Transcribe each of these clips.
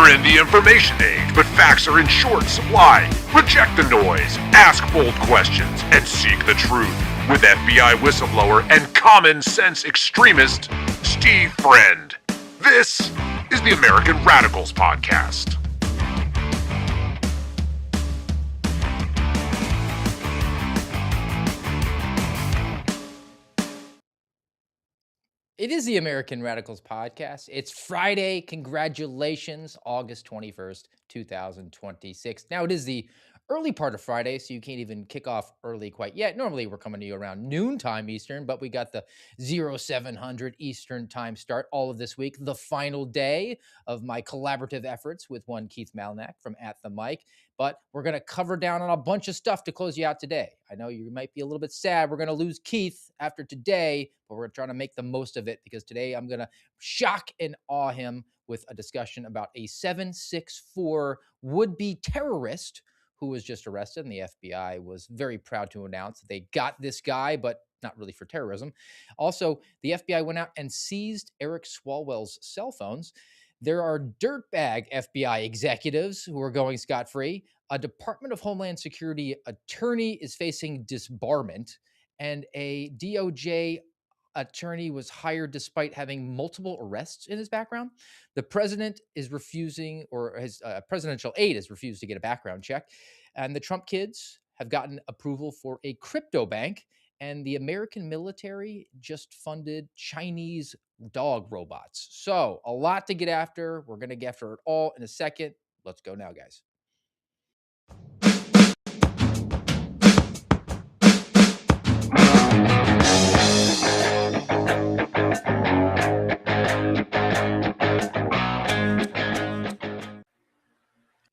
We're in the information age, but facts are in short supply. Reject the noise, ask bold questions, and seek the truth with FBI whistleblower and common sense extremist Steve Friend. This is the American Radicals Podcast. It is the American Radicals Podcast. It's Friday. Congratulations, August 21st, 2026. Now, it is the early part of Friday, so you can't even kick off early quite yet. Normally, we're coming to you around noontime Eastern, but we got the 0700 Eastern time start all of this week, the final day of my collaborative efforts with one Keith Malinak from At The Mic. But we're going to cover down on a bunch of stuff to close you out today. I know you might be a little bit sad. We're going to lose Keith after today, but we're trying to make the most of it because today I'm going to shock and awe him with a discussion about a 764 would-be terrorist who was just arrested, and the FBI was very proud to announce that they got this guy, but not really for terrorism. Also, the FBI went out and seized Eric Swalwell's cell phones. There are dirtbag FBI executives who are going scot-free. A Department of Homeland Security attorney is facing disbarment, and a DOJ attorney was hired despite having multiple arrests in his background. The president is refusing, or his presidential aide has refused to get a background check. And the Trump kids have gotten approval for a crypto bank. And the American military just funded Chinese dog robots. So a lot to get after. We're going to get after it all in a second. Let's go now, guys.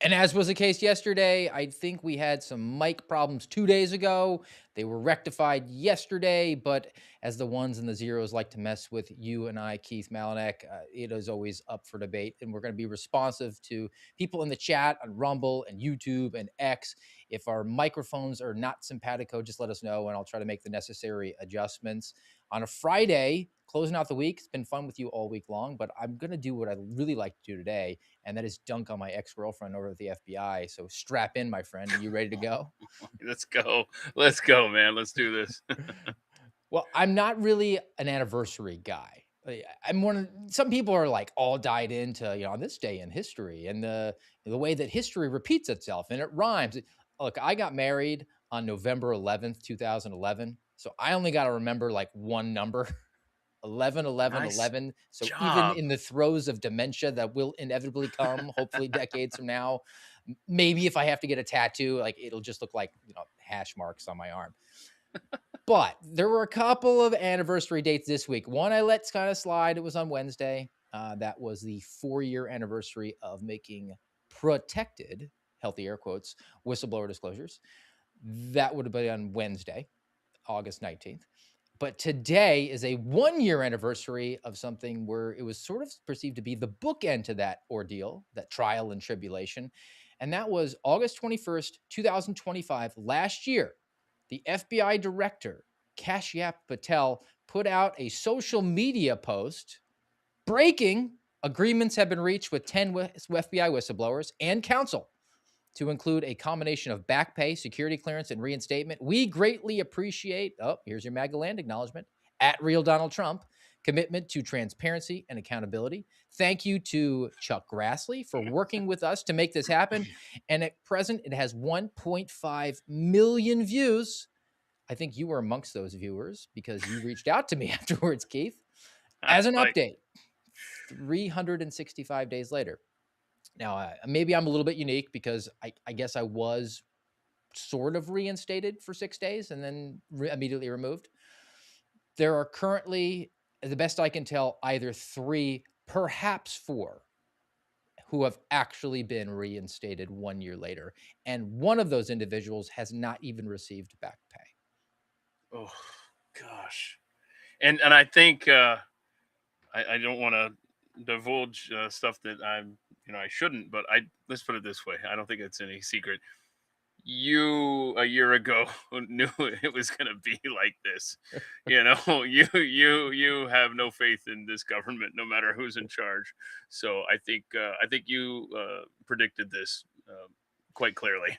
And as was the case yesterday, I think we had some mic problems 2 days ago. They were rectified yesterday, but as the ones and the zeros like to mess with you and I, Keith Malinak, it is always up for debate. And we're going to be responsive to people in the chat on Rumble and YouTube and X. If our microphones are not simpatico, just let us know and I'll try to make the necessary adjustments. On a Friday, closing out the week, it's been fun with you all week long, but I'm going to do what I really like to do today, and that is dunk on my ex-girlfriend over at the FBI. So strap in, my friend. Are you ready to go? Let's go, man. Let's do this. Well, I'm not really an anniversary guy. I'm one of some people are like all dyed into, on this day in history and the way that history repeats itself and it rhymes. Look, I got married on November 11th, 2011. So I only got to remember like one number. 11, 11, Nice 11. So job. even in the throes of dementia that will inevitably come, hopefully decades from now, maybe if I have to get a tattoo, like it'll just look like, hash marks on my arm. But there were a couple of anniversary dates this week. One I let kind of slide. It was on Wednesday. That was the 4-year anniversary of making protected, healthy air quotes, whistleblower disclosures. That would have been on Wednesday, August 19th. But today is a 1-year anniversary of something where it was sort of perceived to be the bookend to that ordeal, that trial and tribulation. And that was August 21st, 2025, last year. The FBI director, Kashyap Patel, put out a social media post breaking agreements have been reached with 10 FBI whistleblowers and counsel to include a combination of back pay, security clearance, and reinstatement. We greatly appreciate, here's your MAGA land acknowledgement, at Real Donald Trump, commitment to transparency and accountability. Thank you to Chuck Grassley for working with us to make this happen. And at present, it has 1.5 million views. I think you were amongst those viewers because you reached out to me afterwards, Keith, as an update 365 days later. Now, maybe I'm a little bit unique because I guess I was sort of reinstated for 6 days and then immediately removed. There are currently, the best I can tell, either 3, perhaps 4, who have actually been reinstated 1 year later. And one of those individuals has not even received back pay. Oh, gosh. And I think I don't want to divulge stuff that I shouldn't, but let's put it this way. I don't think it's any secret. you a year ago knew it was going to be like this. You know, you have no faith in this government, no matter who's in charge. So I think you predicted this quite clearly.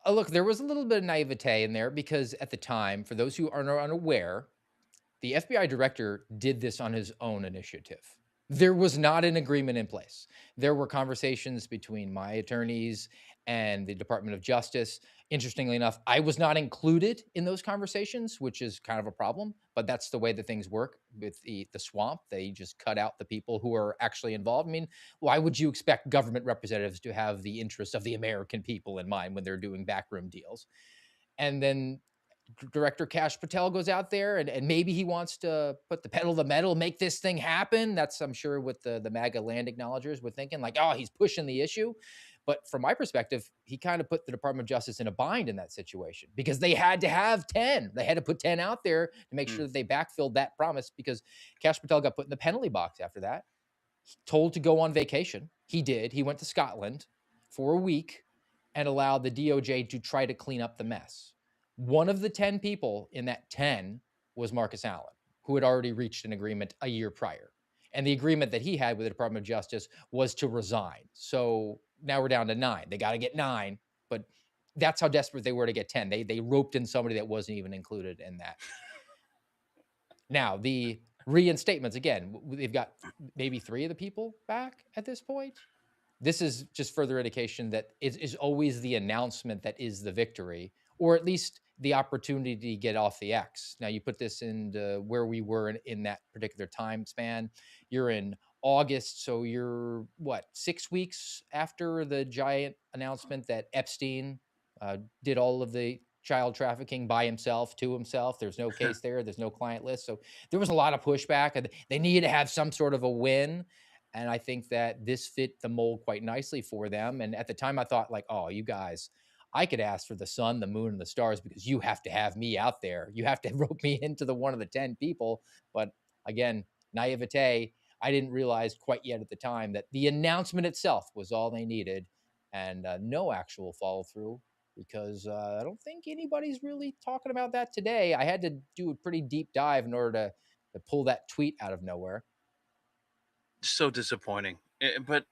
Look, there was a little bit of naivete in there because at the time, for those who are unaware, the FBI director did this on his own initiative. There was not an agreement in place. There were conversations between my attorneys and the Department of Justice. Interestingly enough, I was not included in those conversations, which is kind of a problem, but that's the way that things work with the swamp. They just cut out the people who are actually involved. I mean, why would you expect government representatives to have the interests of the American people in mind when they're doing backroom deals? And then director Kash Patel goes out there and maybe he wants to put the pedal to the metal, make this thing happen. That's, I'm sure, what the MAGA land acknowledgers were thinking, like, oh, he's pushing the issue. But from my perspective, he kind of put the Department of Justice in a bind in that situation because they had to have 10. They had to put 10 out there to make Hmm. sure that they backfilled that promise because Kash Patel got put in the penalty box after that, told to go on vacation. He did. He went to Scotland for a week and allowed the DOJ to try to clean up the mess. One of the 10 people in that 10 was Marcus Allen, who had already reached an agreement a year prior. And the agreement that he had with the Department of Justice was to resign. So now we're down to 9. They got to get 9, but that's how desperate they were to get 10. They roped in somebody that wasn't even included in that. Now, the reinstatements, again, they've got maybe 3 of the people back at this point. This is just further indication that it is always the announcement that is the victory, or at least the opportunity to get off the X. Now, you put this into where we were in that particular time span. You're in August, so you're what, 6 weeks after the giant announcement that Epstein did all of the child trafficking by himself to himself. There's no case there. There's no client list. So there was a lot of pushback, and they needed to have some sort of a win. And I think that this fit the mold quite nicely for them. And at the time, I thought, like, oh, you guys, I could ask for the sun, the moon, and the stars because you have to have me out there. You have to rope me into the one of the 10 people. But again, naivete. I didn't realize quite yet at the time that the announcement itself was all they needed, and no actual follow through because I don't think anybody's really talking about that today. I had to do a pretty deep dive in order to pull that tweet out of nowhere. So disappointing. But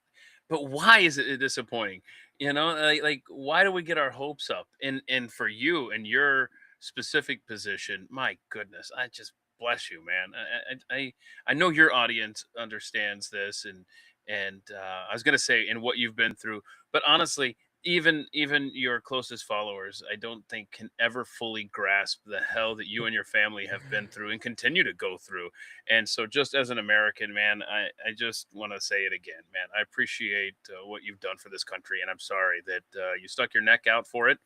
why is it disappointing? You know, like why do we get our hopes up? And for you and your specific position, my goodness, I just bless you, man. I know your audience understands this, and I was gonna say in what you've been through, but honestly, even your closest followers, I don't think can ever fully grasp the hell that you and your family have been through and continue to go through. And so, just as an American, man, I just want to say it again, man. I appreciate what you've done for this country, and I'm sorry that you stuck your neck out for it.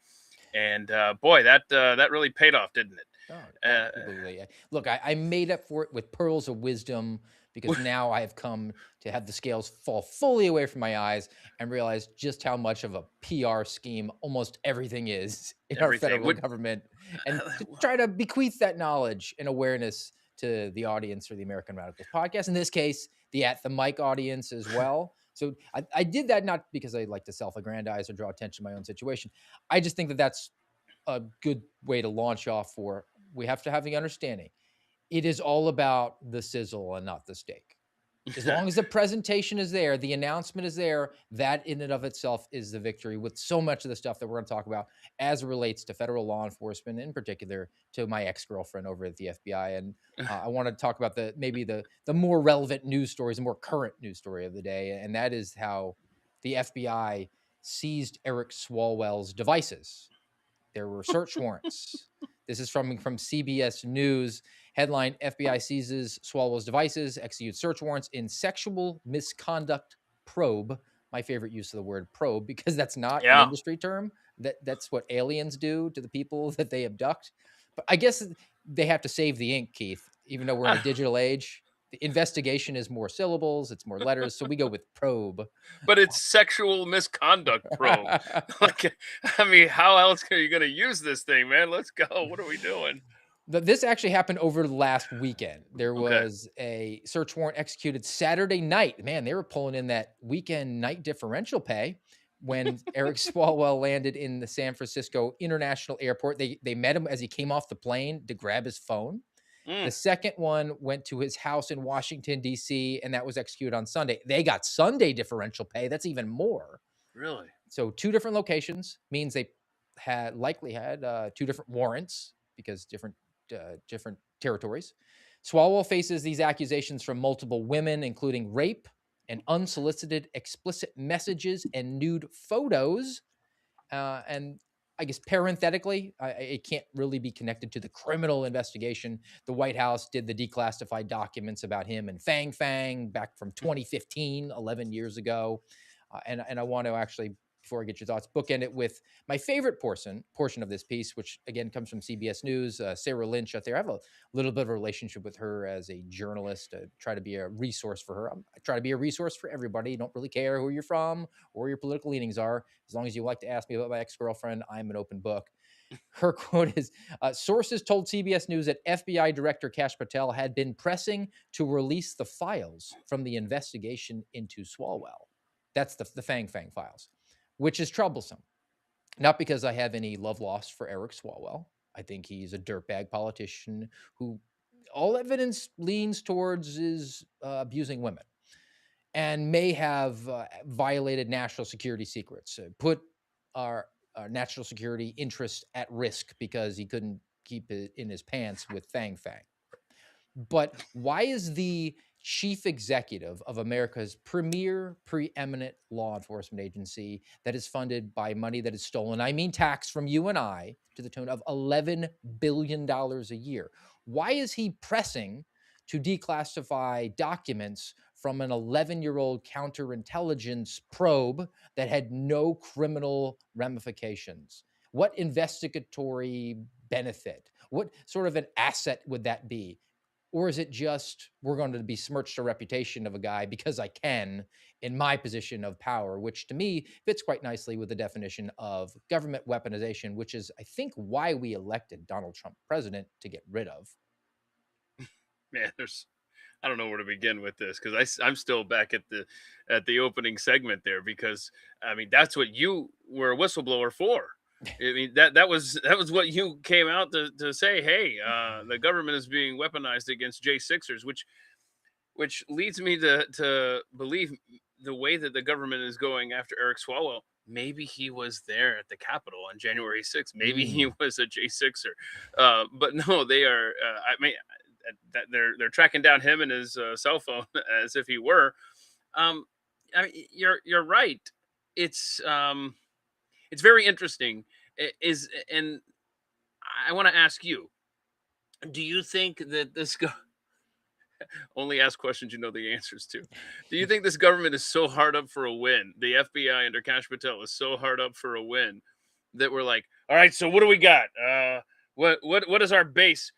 And boy, that really paid off, didn't it? Oh, Uh, absolutely. Look, I made up for it with pearls of wisdom because now I have come to have the scales fall fully away from my eyes and realize just how much of a PR scheme almost everything is in our everything federal would. government, and to try to bequeath that knowledge and awareness to the audience for the American Radicals podcast. In this case, the At the Mic audience as well. So I did that not because I like to self-aggrandize or draw attention to my own situation. I just think that that's a good way to launch off for. We have to have the understanding it is all about the sizzle and not the steak. As long as the presentation is there, the announcement is there, that in and of itself is the victory with so much of the stuff that we're going to talk about as it relates to federal law enforcement, in particular to my ex-girlfriend over at the FBI. And I want to talk about the more relevant news stories, the more current news story of the day. And that is how the FBI seized Eric Swalwell's devices. There were search warrants. This is from CBS News. Headline: FBI seizes Swalwell's devices, executes search warrants in sexual misconduct probe. My favorite use of the word probe because that's not an Yeah, industry term. That's what aliens do to the people that they abduct. But I guess they have to save the ink, Keith. Even though we're in a digital age, the investigation is more syllables, it's more letters, so we go with probe. but it's sexual misconduct probe. Like, I mean, how else are you going to use this thing, man? Let's go. What are we doing? This actually happened over the last weekend. There Okay. was a search warrant executed Saturday night. Man, they were pulling in that weekend night differential pay. when Eric Swalwell landed in the San Francisco International Airport. They met him as he came off the plane to grab his phone. The Mm, second one went to his house in Washington, D.C., and that was executed on Sunday. They got Sunday differential pay. That's even more. really? So two different locations means they likely had two different warrants because different territories. Swalwell faces these accusations from multiple women, including rape and unsolicited explicit messages and nude photos. And I guess parenthetically, it can't really be connected to the criminal investigation. The White House did the declassified documents about him and Fang Fang back from 2015, 11 years ago. And I want to actually, before I get your thoughts, bookend it with my favorite portion of this piece, which again comes from CBS News. Sarah Lynch out there. I have a little bit of a relationship with her as a journalist. Try to be a resource for her. I try to be a resource for everybody. You don't really care who you're from or your political leanings are. As long as you like to ask me about my ex-girlfriend, I'm an open book. Her quote is, sources told CBS News that FBI Director Kash Patel had been pressing to release the files from the investigation into Swalwell. That's the Fang Fang files, which is troublesome. Not because I have any love lost for Eric Swalwell. I think he's a dirtbag politician who all evidence leans towards is abusing women and may have violated national security secrets, put our national security interests at risk because he couldn't keep it in his pants with Fang Fang. But why is the chief executive of America's premier preeminent law enforcement agency that is funded by money that is stolen, I mean tax from you and I, to the tune of $11 billion a year, why is he pressing to declassify documents from an 11-year-old counterintelligence probe that had no criminal ramifications? What investigatory benefit? What sort of an asset would that be? Or is it just we're going to besmirch the reputation of a guy because I can in my position of power, which to me fits quite nicely with the definition of government weaponization, which is, I think, why we elected Donald Trump president to get rid of. Man, I don't know where to begin with this because I'm still back at the opening segment there because I mean that's what you were a whistleblower for. I mean that was what you came out to say. Hey, the government is being weaponized against J6ers, which leads me to believe the way that the government is going after Eric Swalwell. Maybe he was there at the Capitol on January 6th. Maybe he was a J6er, but no, they are. I mean, that they're tracking down him and his cell phone as if he were. Um, I mean, you're right. It's it's very interesting. Is and I want to ask you: do you think that this only ask questions you know the answers to? Do you think this government is so hard up for a win? The FBI under Kash Patel is so hard up for a win that we're like, all right, so what do we got? What is our base?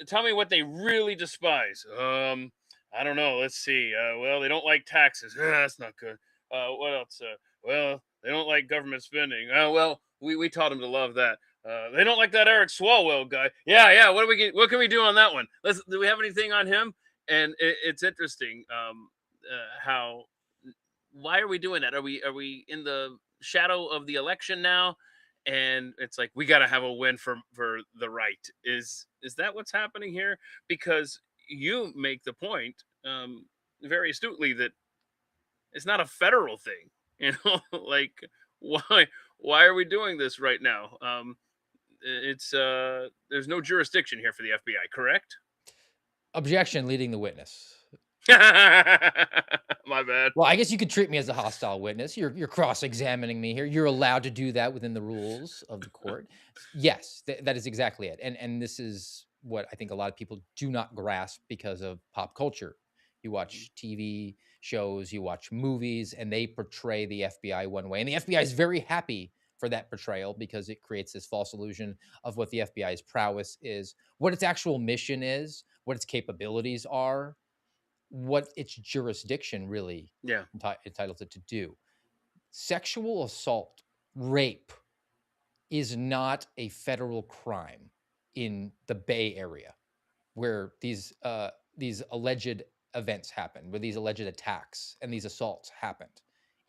Tell me what they really despise. I don't know. Let's see. Well, they don't like taxes. That's not good. What else? Well, they don't like government spending. Well, we taught them to love that. They don't like that Eric Swalwell guy. Yeah, yeah. What can we do on that one? Do we have anything on him? And it's interesting how why are we doing that? Are we in the shadow of the election now? And it's like we got to have a win for the right. Is that what's happening here? Because you make the point very astutely that it's not a federal thing. You know, like why why are we doing this right now? It's there's no jurisdiction here for the FBI, correct? Objection, leading the witness. My bad. Well, I guess you could treat me as a hostile witness. You're cross-examining me here. You're allowed to do that within the rules of the court. Yes, that is exactly it. And this is what I think a lot of people do not grasp because of pop culture. You watch TV shows, you watch movies, and they portray the FBI one way. And the FBI is very happy for that portrayal because it creates this false illusion of what the FBI's prowess is, what its actual mission is, what its capabilities are, what its jurisdiction really Yeah. entitles it to do. Sexual assault, rape is not a federal crime in the Bay Area where these alleged events happened, where these alleged attacks and these assaults happened.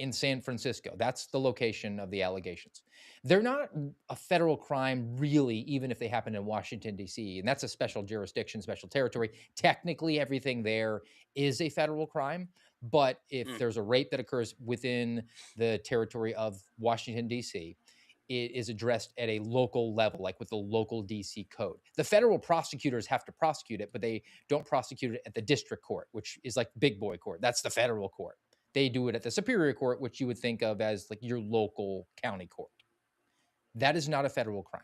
in San Francisco. That's the location of the allegations. They're not a federal crime, really, even if they happen in Washington, D.C., and that's a special jurisdiction, special territory. Technically, everything there is a federal crime. But if Mm, there's a rape that occurs within the territory of Washington, D.C., it is addressed at a local level, like with the local DC code. The federal prosecutors have to prosecute it, but they don't prosecute it at the district court, which is like big boy court. That's the federal court. They do it at the superior court, which you would think of as like your local county court. That is not a federal crime.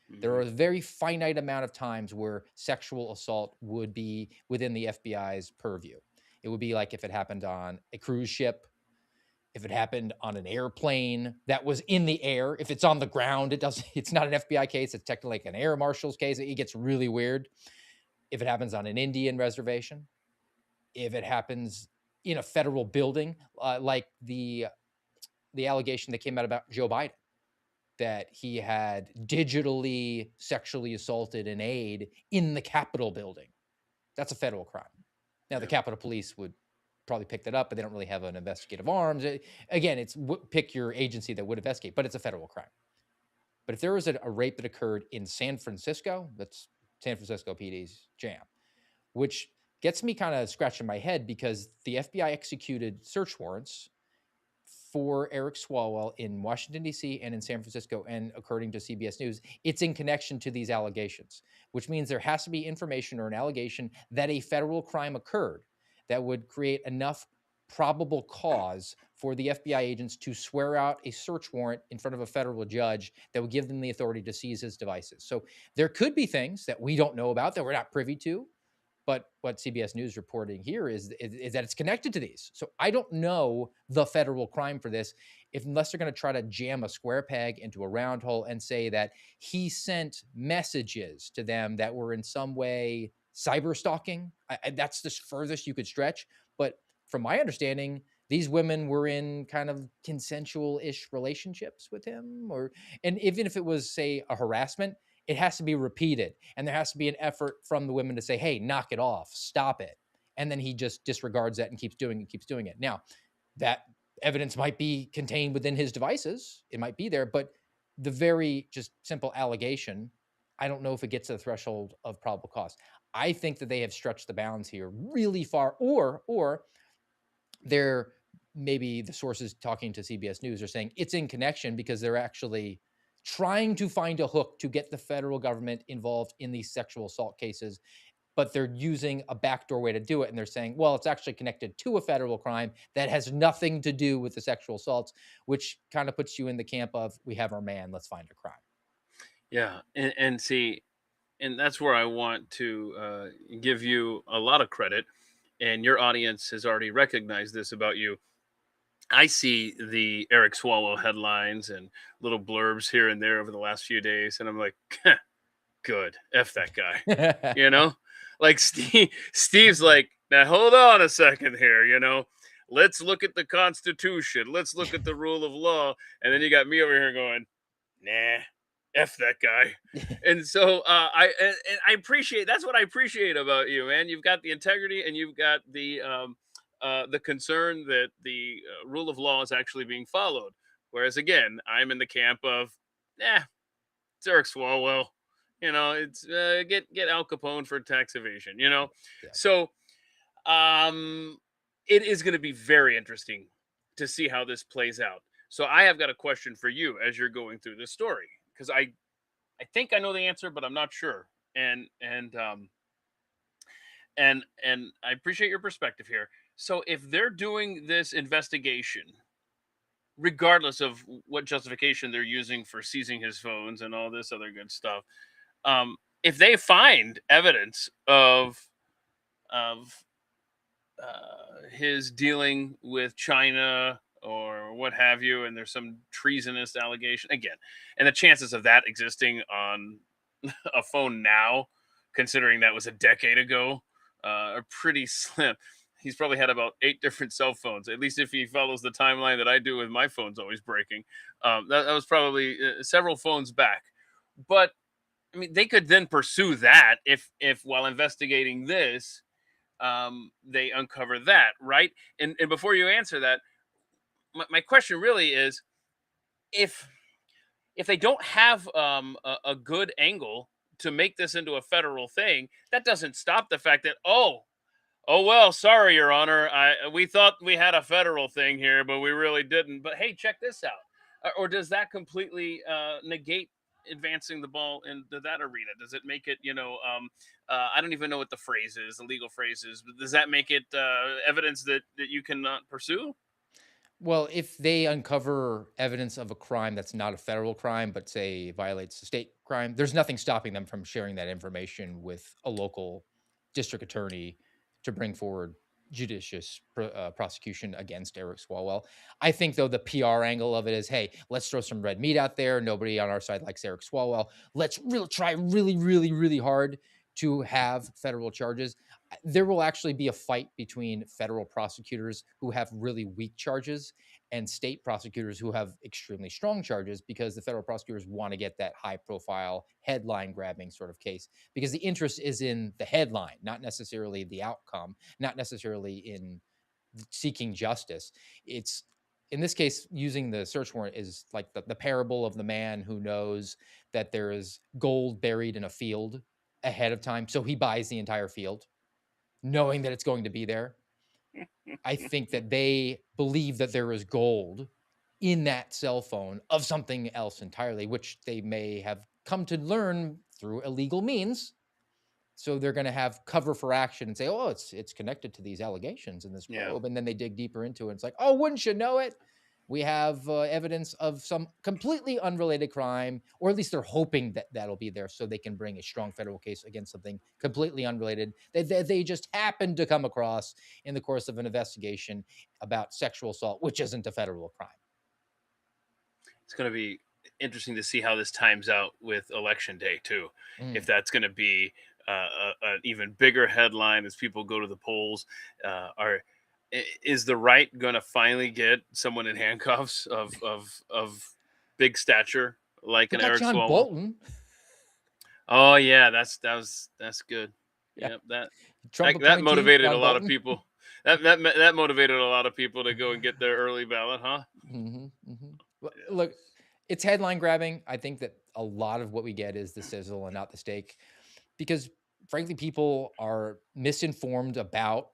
There are mhm. a very finite amount of times where sexual assault would be within the FBI's purview. It would be like if it happened on a cruise ship, if it happened on an airplane that was in the air. If it's on the ground, it's not an FBI case. It's technically like an air marshal's case. It gets really weird. If it happens on an Indian reservation, if it happens in a federal building, like the allegation that came out about Joe Biden, that he had digitally sexually assaulted an aide in the Capitol building. That's a federal crime. Now, the Yeah. Capitol Police would probably pick that up, but they don't really have an investigative arms. Again, it's pick your agency that would investigate, but it's a federal crime. But if there was a rape that occurred in San Francisco, that's San Francisco PD's jam, which gets me kind of scratching my head because the FBI executed search warrants for Eric Swalwell in Washington, D.C. and in San Francisco. And according to CBS News, it's in connection to these allegations, which means there has to be information or an allegation that a federal crime occurred that would create enough probable cause for the FBI agents to swear out a search warrant in front of a federal judge that would give them the authority to seize his devices. So there could be things that we don't know about that we're not privy to. But what CBS News reporting here is that it's connected to these. So I don't know the federal crime for this, unless they're going to try to jam a square peg into a round hole and say that he sent messages to them that were in some way cyber stalking. That's the furthest you could stretch. But from my understanding, these women were in kind of consensual-ish relationships with him, and even if it was, say, a harassment, it has to be repeated. And there has to be an effort from the women to say, hey, knock it off, stop it. And then he just disregards that and keeps doing it. Now, that evidence might be contained within his devices. It might be there, but the very just simple allegation, I don't know if it gets to the threshold of probable cause. I think that they have stretched the bounds here really far, or they're maybe the sources talking to CBS News are saying it's in connection because they're actually trying to find a hook to get the federal government involved in these sexual assault cases, but they're using a backdoor way to do it. And they're saying, well, it's actually connected to a federal crime that has nothing to do with the sexual assaults, which kind of puts you in the camp of, we have our man, let's find a crime. Yeah, and see, and that's where I want to give you a lot of credit, and your audience has already recognized this about you. I see the Eric Swalwell headlines and little blurbs here and there over the last few days, and I'm like, good, f that guy, you know. Like Steve's like, now hold on a second here, you know. Let's look at the Constitution. Let's look at the rule of law, and then you got me over here going, nah, f that guy. And so and I appreciate, that's what I appreciate about you, man. You've got the integrity and you've got the concern that the rule of law is actually being followed. Whereas again, I'm in the camp of, it's Eric Swalwell. You know, it's get Al Capone for tax evasion. You know, Yeah. so it is going to be very interesting to see how this plays out. So I have got a question for you as you're going through this story, because I think I know the answer, but I'm not sure. And I appreciate your perspective here. So if they're doing this investigation, regardless of what justification they're using for seizing his phones and all this other good stuff, if they find evidence of his dealing with China or what have you, and there's some treasonous allegation again, and the chances of that existing on a phone now, considering that was a decade ago, are pretty slim. He's probably had about 8 different cell phones, at least if he follows the timeline that I do with my phones always breaking. That was probably several phones back. But I mean, they could then pursue that if while investigating this, they uncover that, right? And before you answer that, my question really is, if they don't have a good angle to make this into a federal thing, that doesn't stop the fact that, oh well, sorry, Your Honor, we thought we had a federal thing here, but we really didn't. But hey, check this out. Or does that completely negate advancing the ball into that arena? Does it make it, I don't even know what the phrase is, the legal phrase is, but does that make it evidence that you cannot pursue? Well, if they uncover evidence of a crime that's not a federal crime, but say violates the state crime, there's nothing stopping them from sharing that information with a local district attorney to bring forward judicious prosecution against Eric Swalwell. I think, though, the PR angle of it is, hey, let's throw some red meat out there. Nobody on our side likes Eric Swalwell. Let's really try really, really, really hard to have federal charges. There will actually be a fight between federal prosecutors who have really weak charges and state prosecutors who have extremely strong charges, because the federal prosecutors want to get that high profile headline grabbing sort of case, because the interest is in the headline, not necessarily the outcome, not necessarily in seeking justice. It's, in this case, using the search warrant is like the parable of the man who knows that there is gold buried in a field ahead of time, so he buys the entire field knowing that it's going to be there. I think that they believe that there is gold in that cell phone of something else entirely, which they may have come to learn through illegal means. So they're going to have cover for action and say, "Oh, it's connected to these allegations in this Yeah. probe," and then they dig deeper into it. And it's like, "Oh, wouldn't you know it? We have evidence of some completely unrelated crime," or at least they're hoping that that'll be there, so they can bring a strong federal case against something completely unrelated that they just happened to come across in the course of an investigation about sexual assault, which isn't a federal crime. It's going to be interesting to see how this times out with election day too. If Mm. that's going to be an even bigger headline as people go to the polls, are is the right going to finally get someone in handcuffs of big stature like They an got Eric John Swalwell? Bolton. Oh yeah, that's good. Yeah, Yep, that Trump that appointee motivated a John lot of Bolton. people. That motivated a lot of people to go and get their early ballot, huh? Look, Yes. it's headline grabbing. I think that a lot of what we get is the sizzle and not the steak, because frankly, people are misinformed about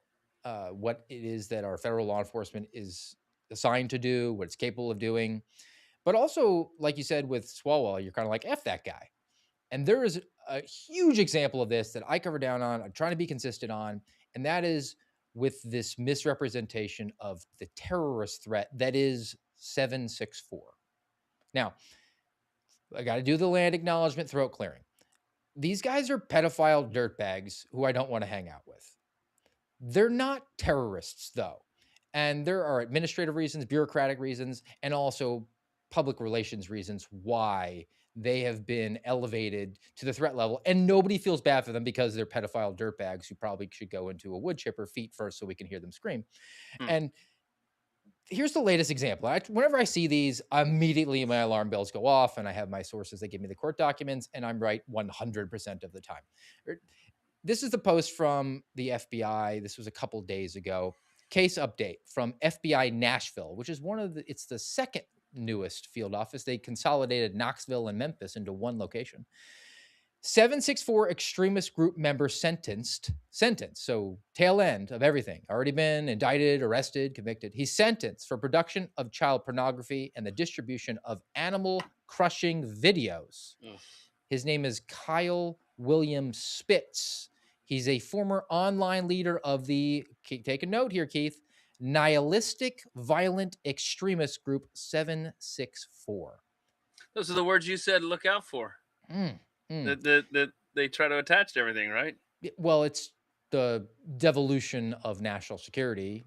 what it is that our federal law enforcement is assigned to do, what it's capable of doing. But also, like you said with Swalwell, you're kind of like, F that guy. And there is a huge example of this that I cover down on, I'm trying to be consistent on, and that is with this misrepresentation of the terrorist threat that is 764. Now, I got to do the land acknowledgement, throat clearing. These guys are pedophile dirtbags who I don't want to hang out with. They're not terrorists, though. And there are administrative reasons, bureaucratic reasons, and also public relations reasons why they have been elevated to the threat level. And nobody feels bad for them because they're pedophile dirtbags who probably should go into a wood chipper feet first so we can hear them scream. Hmm. And here's the latest example. Whenever I see these, immediately my alarm bells go off, and I have my sources that give me the court documents, and I'm right 100% of the time. This is the post from the FBI. This was a couple days ago. Case update from FBI Nashville, which is it's the second newest field office. They consolidated Knoxville and Memphis into one location. 764 extremist group member sentenced, so tail end of everything, already been indicted, arrested, convicted. He's sentenced for production of child pornography and the distribution of animal crushing videos. Ugh. His name is Kyle William Spitz. He's a former online leader of the, take a note here, Keith, nihilistic violent extremist group 764. Those are the words you said. Look out for Mm, mm. that they try to attach to everything, right? Well, it's the devolution of national security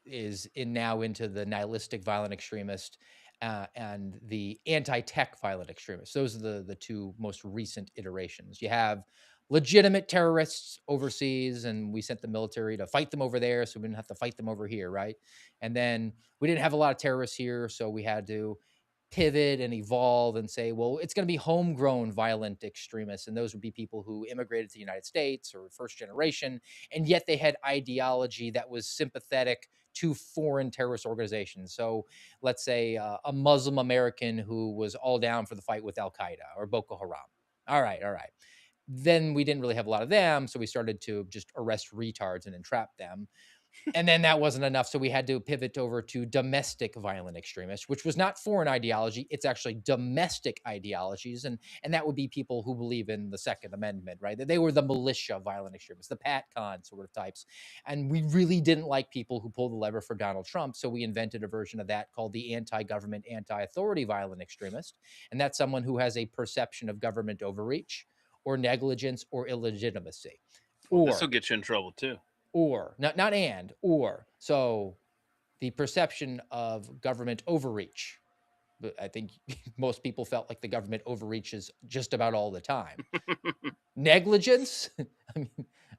is now into the nihilistic violent extremist and the anti-tech violent extremists. Those are the two most recent iterations. You have legitimate terrorists overseas, and we sent the military to fight them over there, so we didn't have to fight them over here, right? And then we didn't have a lot of terrorists here, so we had to pivot and evolve and say, well, it's going to be homegrown violent extremists. And those would be people who immigrated to the United States or first generation. And yet they had ideology that was sympathetic to foreign terrorist organizations. So let's say a Muslim American who was all down for the fight with Al Qaeda or Boko Haram. All right. Then we didn't really have a lot of them. So we started to just arrest retards and entrap them. And then that wasn't enough. So we had to pivot over to domestic violent extremists, which was not foreign ideology. It's actually domestic ideologies. And that would be people who believe in the Second Amendment, right? They were the militia violent extremists, the Pat Con sort of types. And we really didn't like people who pulled the lever for Donald Trump. So we invented a version of that called the anti-government, anti-authority violent extremist. And that's someone who has a perception of government overreach or negligence or illegitimacy. Well, this will get you in trouble too. Or so the perception of government overreach. But I think most people felt like the government overreaches just about all the time. Negligence.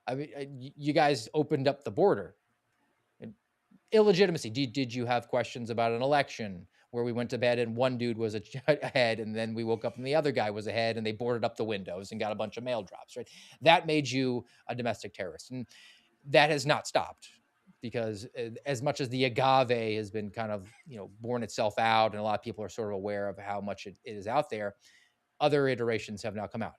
I mean, you guys opened up the border. Illegitimacy. Did you have questions about an election where we went to bed and one dude was ahead and then we woke up and the other guy was ahead and they boarded up the windows and got a bunch of mail drops, right? That made you a domestic terrorist. And that has not stopped, because as much as the agave has been kind of, born itself out, and a lot of people are sort of aware of how much it is out there, other iterations have now come out.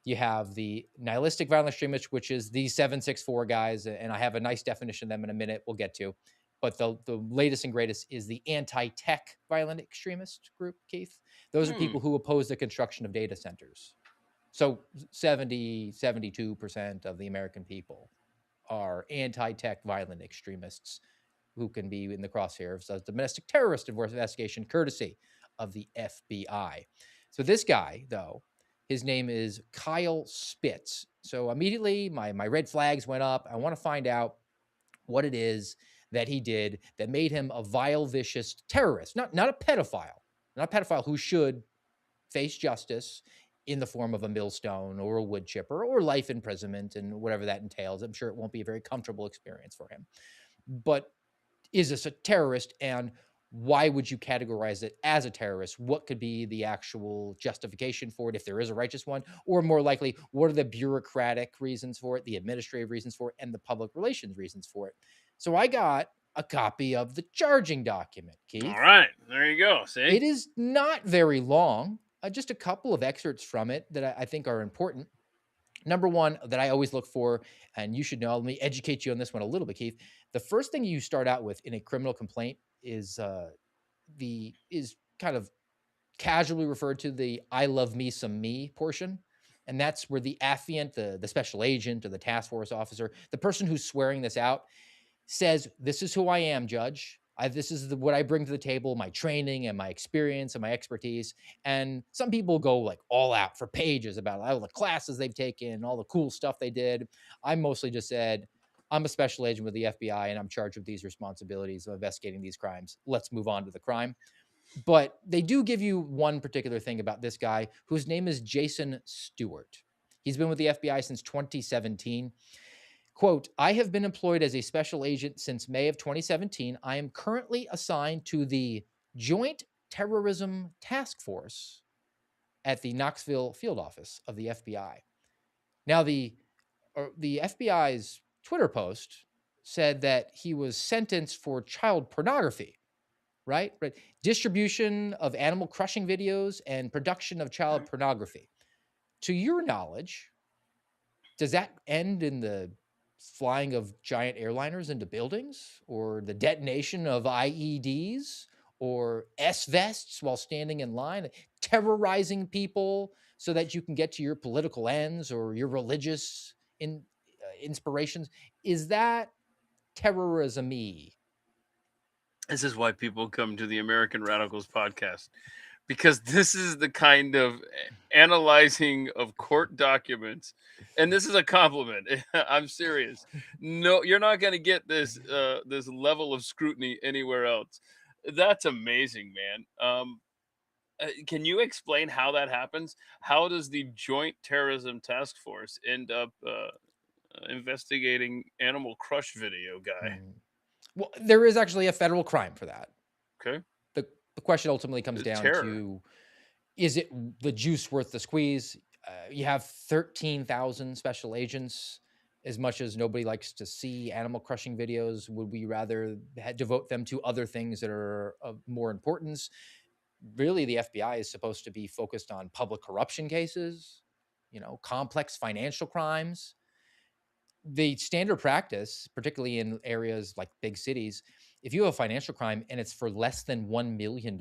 You have the nihilistic violent extremists, which is the 764 guys, and I have a nice definition of them in a minute we'll get to. But the latest and greatest is the anti-tech violent extremist group, Keith. Those are people who oppose the construction of data centers. So 72% of the American people are anti-tech violent extremists who can be in the crosshairs of domestic terrorist investigation courtesy of the FBI. So this guy, though, his name is Kyle Spitz. So immediately my red flags went up. I want to find out what it is that he did that made him a vile, vicious terrorist, not a pedophile who should face justice in the form of a millstone or a wood chipper or life imprisonment and whatever that entails. I'm sure it won't be a very comfortable experience for him. But is this a terrorist, and why would you categorize it as a terrorist? What could be the actual justification for it, if there is a righteous one? Or more likely, what are the bureaucratic reasons for it, the administrative reasons for it, and the public relations reasons for it? So I got a copy of the charging document, Keith. All right, there you go. See? It is not very long. Just a couple of excerpts from it that I think are important. Number one that I always look for, and you should know, let me educate you on this one a little bit, Keith. The first thing you start out with in a criminal complaint is kind of casually referred to the "I love me some me" portion. And that's where the affiant, the special agent or the task force officer, the person who's swearing this out, says, "This is who I am, Judge. This is what I bring to the table, my training and my experience and my expertise." And some people go like all out for pages about all the classes they've taken, all the cool stuff they did. I mostly just said, I'm a special agent with the FBI and I'm charged with these responsibilities of investigating these crimes. Let's move on to the crime. But they do give you one particular thing about this guy, whose name is Jason Stewart. He's been with the FBI since 2017. Quote, "I have been employed as a special agent since May of 2017. I am currently assigned to the Joint Terrorism Task Force at the Knoxville field office of the FBI." Now, the FBI's Twitter post said that he was sentenced for child pornography, right? Distribution of animal crushing videos and production of child pornography. To your knowledge, does that end in the flying of giant airliners into buildings, or the detonation of IEDs, or S-vests while standing in line, terrorizing people so that you can get to your political ends or your religious inspirations? Is that terrorism-y? This is why people come to the American Radicals podcast, because this is the kind of analyzing of court documents, and this is a compliment. I'm serious. No, you're not going to get this this level of scrutiny anywhere else. That's amazing, man. Can you explain how that happens? How does the Joint Terrorism Task Force end up investigating animal crush video guy? Well, there is actually a federal crime for that. Okay. The The question ultimately comes The down terror. to, is it the juice worth the squeeze? You have 13,000 special agents. As much as nobody likes to see animal crushing videos, would we rather devote them to other things that are of more importance? Really, the FBI is supposed to be focused on public corruption cases, complex financial crimes. The standard practice, particularly in areas like big cities, if you have a financial crime and it's for less than $1 million,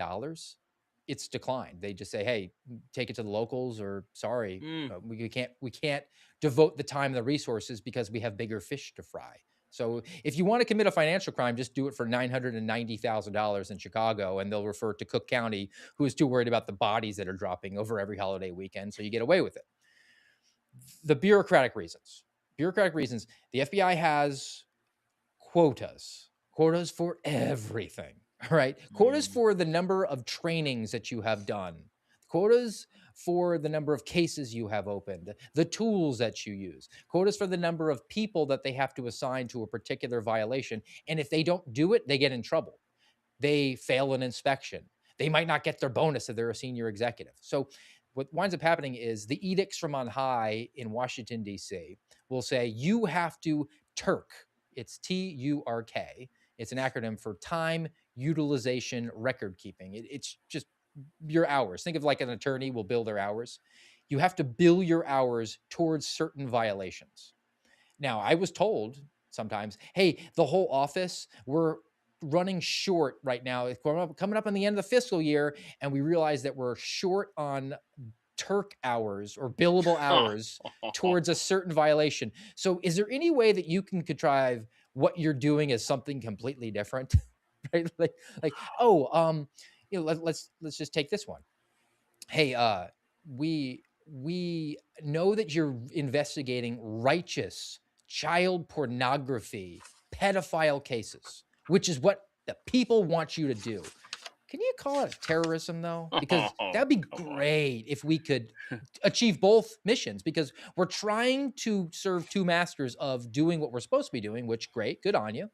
it's declined. They just say, "Hey, take it to the locals," or "Sorry, Mm. we can't devote the time and the resources because we have bigger fish to fry." So if you want to commit a financial crime, just do it for $990,000 in Chicago, and they'll refer to Cook County, who is too worried about the bodies that are dropping over every holiday weekend. So you get away with it. The bureaucratic reasons, the FBI has quotas for everything. All right, quotas Mm. for the number of trainings that you have done, quotas for the number of cases you have opened, the tools that you use, quotas for the number of people that they have to assign to a particular violation, and if they don't do it, they get in trouble. They fail an inspection. They might not get their bonus if they're a senior executive. So, what winds up happening is the edicts from on high in Washington, D.C. will say you have to Turk. It's TURK. It's an acronym for time utilization record keeping. It's just your hours. Think of like an attorney will bill their hours. You have to bill your hours towards certain violations. Now, I was told sometimes, "Hey, the whole office, we're running short right now. It's coming up on the end of the fiscal year, and we realize that we're short on Turk hours or billable hours towards a certain violation. So, is there any way that you can contrive what you're doing as something completely different?" Right? Let's just take this one. "Hey, we know that you're investigating righteous child pornography pedophile cases, which is what the people want you to do. Can you call it terrorism, though? Because Oh, that'd be come on. great if we could achieve both missions, because we're trying to serve two masters of doing what we're supposed to be doing, which great, good on you,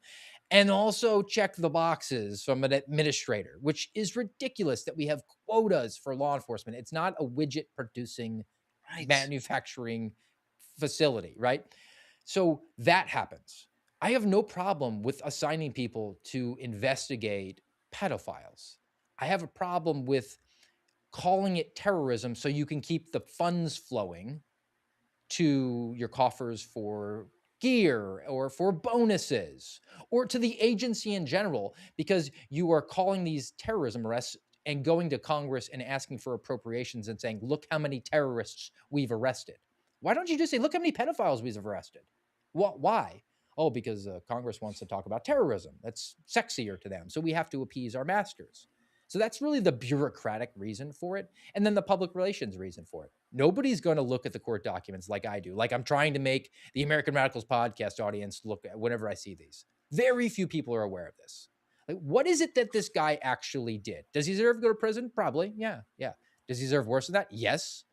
and also check the boxes from an administrator, which is ridiculous that we have quotas for law enforcement. It's not a widget producing Right. manufacturing facility, right? So that happens. I have no problem with assigning people to investigate pedophiles. I have a problem with calling it terrorism so you can keep the funds flowing to your coffers for gear or for bonuses or to the agency in general, because you are calling these terrorism arrests and going to Congress and asking for appropriations and saying, "Look how many terrorists we've arrested." Why don't you just say, "Look how many pedophiles we've arrested"? Why? Oh, because Congress wants to talk about terrorism. That's sexier to them. So we have to appease our masters. So that's really the bureaucratic reason for it. And then the public relations reason for it. Nobody's going to look at the court documents like I do. Like I'm trying to make the American Radicals podcast audience look at whenever I see these. Very few people are aware of this. Like, what is it that this guy actually did? Does he deserve to go to prison? Probably. Yeah. Yeah. Does he deserve worse than that? Yes.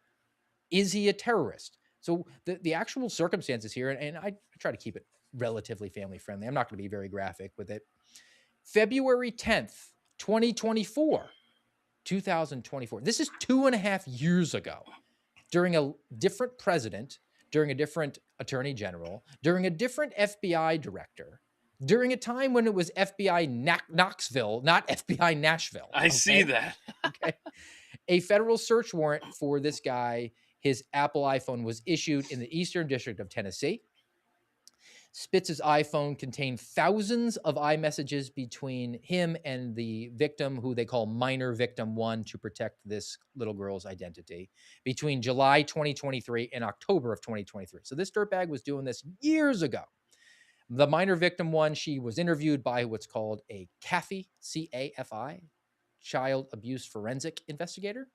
Is he a terrorist? So the actual circumstances here, and I try to keep it relatively family friendly. I'm not going to be very graphic with it. February 10th, 2024. 2024. This is 2.5 years ago, during a different president, during a different attorney general, during a different FBI director, during a time when it was FBI Knoxville, not FBI Nashville. I see Okay. that. Okay. A federal search warrant for this guy, his Apple iPhone, was issued in the Eastern District of Tennessee. Spitz's iPhone contained thousands of iMessages between him and the victim, who they call minor victim one, to protect this little girl's identity, between July 2023 and October of 2023. So this dirtbag was doing this years ago. The minor victim one, she was interviewed by what's called a CAFI, CAFI, child abuse forensic investigator.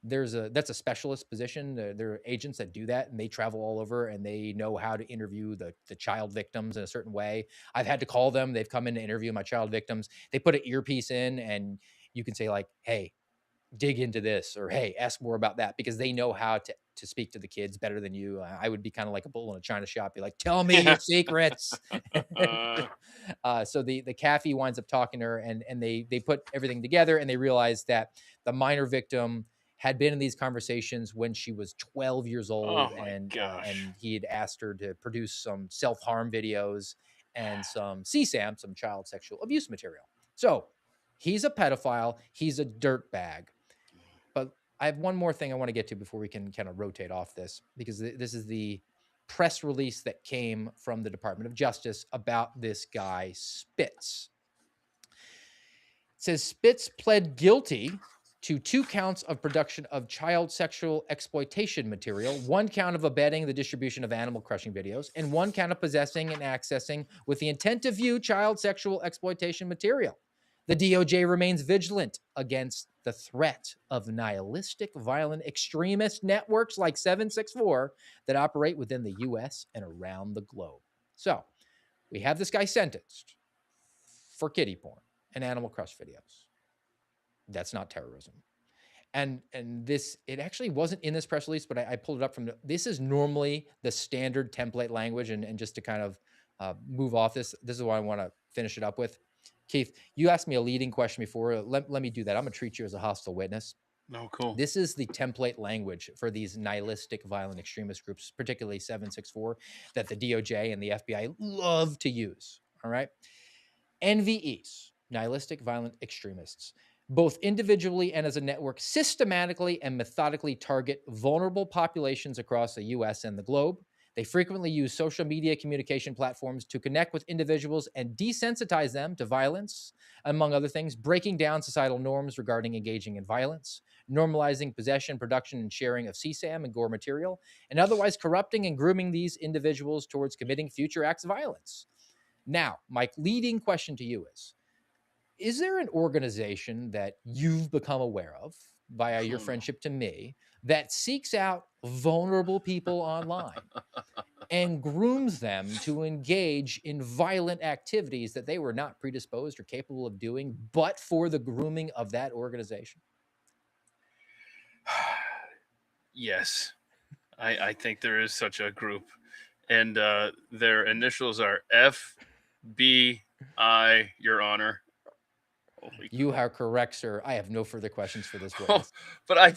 That's a specialist position. There are agents that do that, and they travel all over, and they know how to interview the child victims in a certain way. I've had to call them. They've come in to interview my child victims. They put an earpiece in, and you can say like, "Hey, dig into this, or hey, ask more about that, because they know how to speak to the kids better than you. I would be kind of like a bull in a china shop, be like, tell me your Yeah. secrets. So the caffey winds up talking to her, and they put everything together, and they realize that the minor victim had been in these conversations when she was 12 years Oh old, my gosh. and he had asked her to produce some self-harm videos and some CSAM, some child sexual abuse material. So he's a pedophile, he's a dirtbag. But I have one more thing I want to get to before we can kind of rotate off this, because this is the press release that came from the Department of Justice about this guy, Spitz. It says Spitz pled guilty to 2 counts of production of child sexual exploitation material, 1 count of abetting the distribution of animal crushing videos, and 1 count of possessing and accessing with the intent to view child sexual exploitation material. The DOJ remains vigilant against the threat of nihilistic violent extremist networks like 764 that operate within the US and around the globe. So we have this guy sentenced for kiddie porn and animal crush videos. That's not terrorism. And this, it actually wasn't in this press release, but I pulled it up from this is normally the standard template language. And just to kind of move off this is what I want to finish it up with. Keith, you asked me a leading question before. Let me do that. I'm going to treat you as a hostile witness. No, cool. This is the template language for these nihilistic violent extremist groups, particularly 764, that the DOJ and the FBI love to use. All right. NVEs, nihilistic violent extremists, both individually and as a network, systematically and methodically target vulnerable populations across the US and the globe. They frequently use social media communication platforms to connect with individuals and desensitize them to violence, among other things, breaking down societal norms regarding engaging in violence, normalizing possession, production, and sharing of CSAM and gore material, and otherwise corrupting and grooming these individuals towards committing future acts of violence. Now, my leading question to you is there an organization that you've become aware of via your Oh no. friendship to me that seeks out vulnerable people online and grooms them to engage in violent activities that they were not predisposed or capable of doing, but for the grooming of that organization? Yes, I think there is such a group, and their initials are FBI, Your Honor. Holy You crap. are correct, sir. I have no further questions for this Oh, witness. but I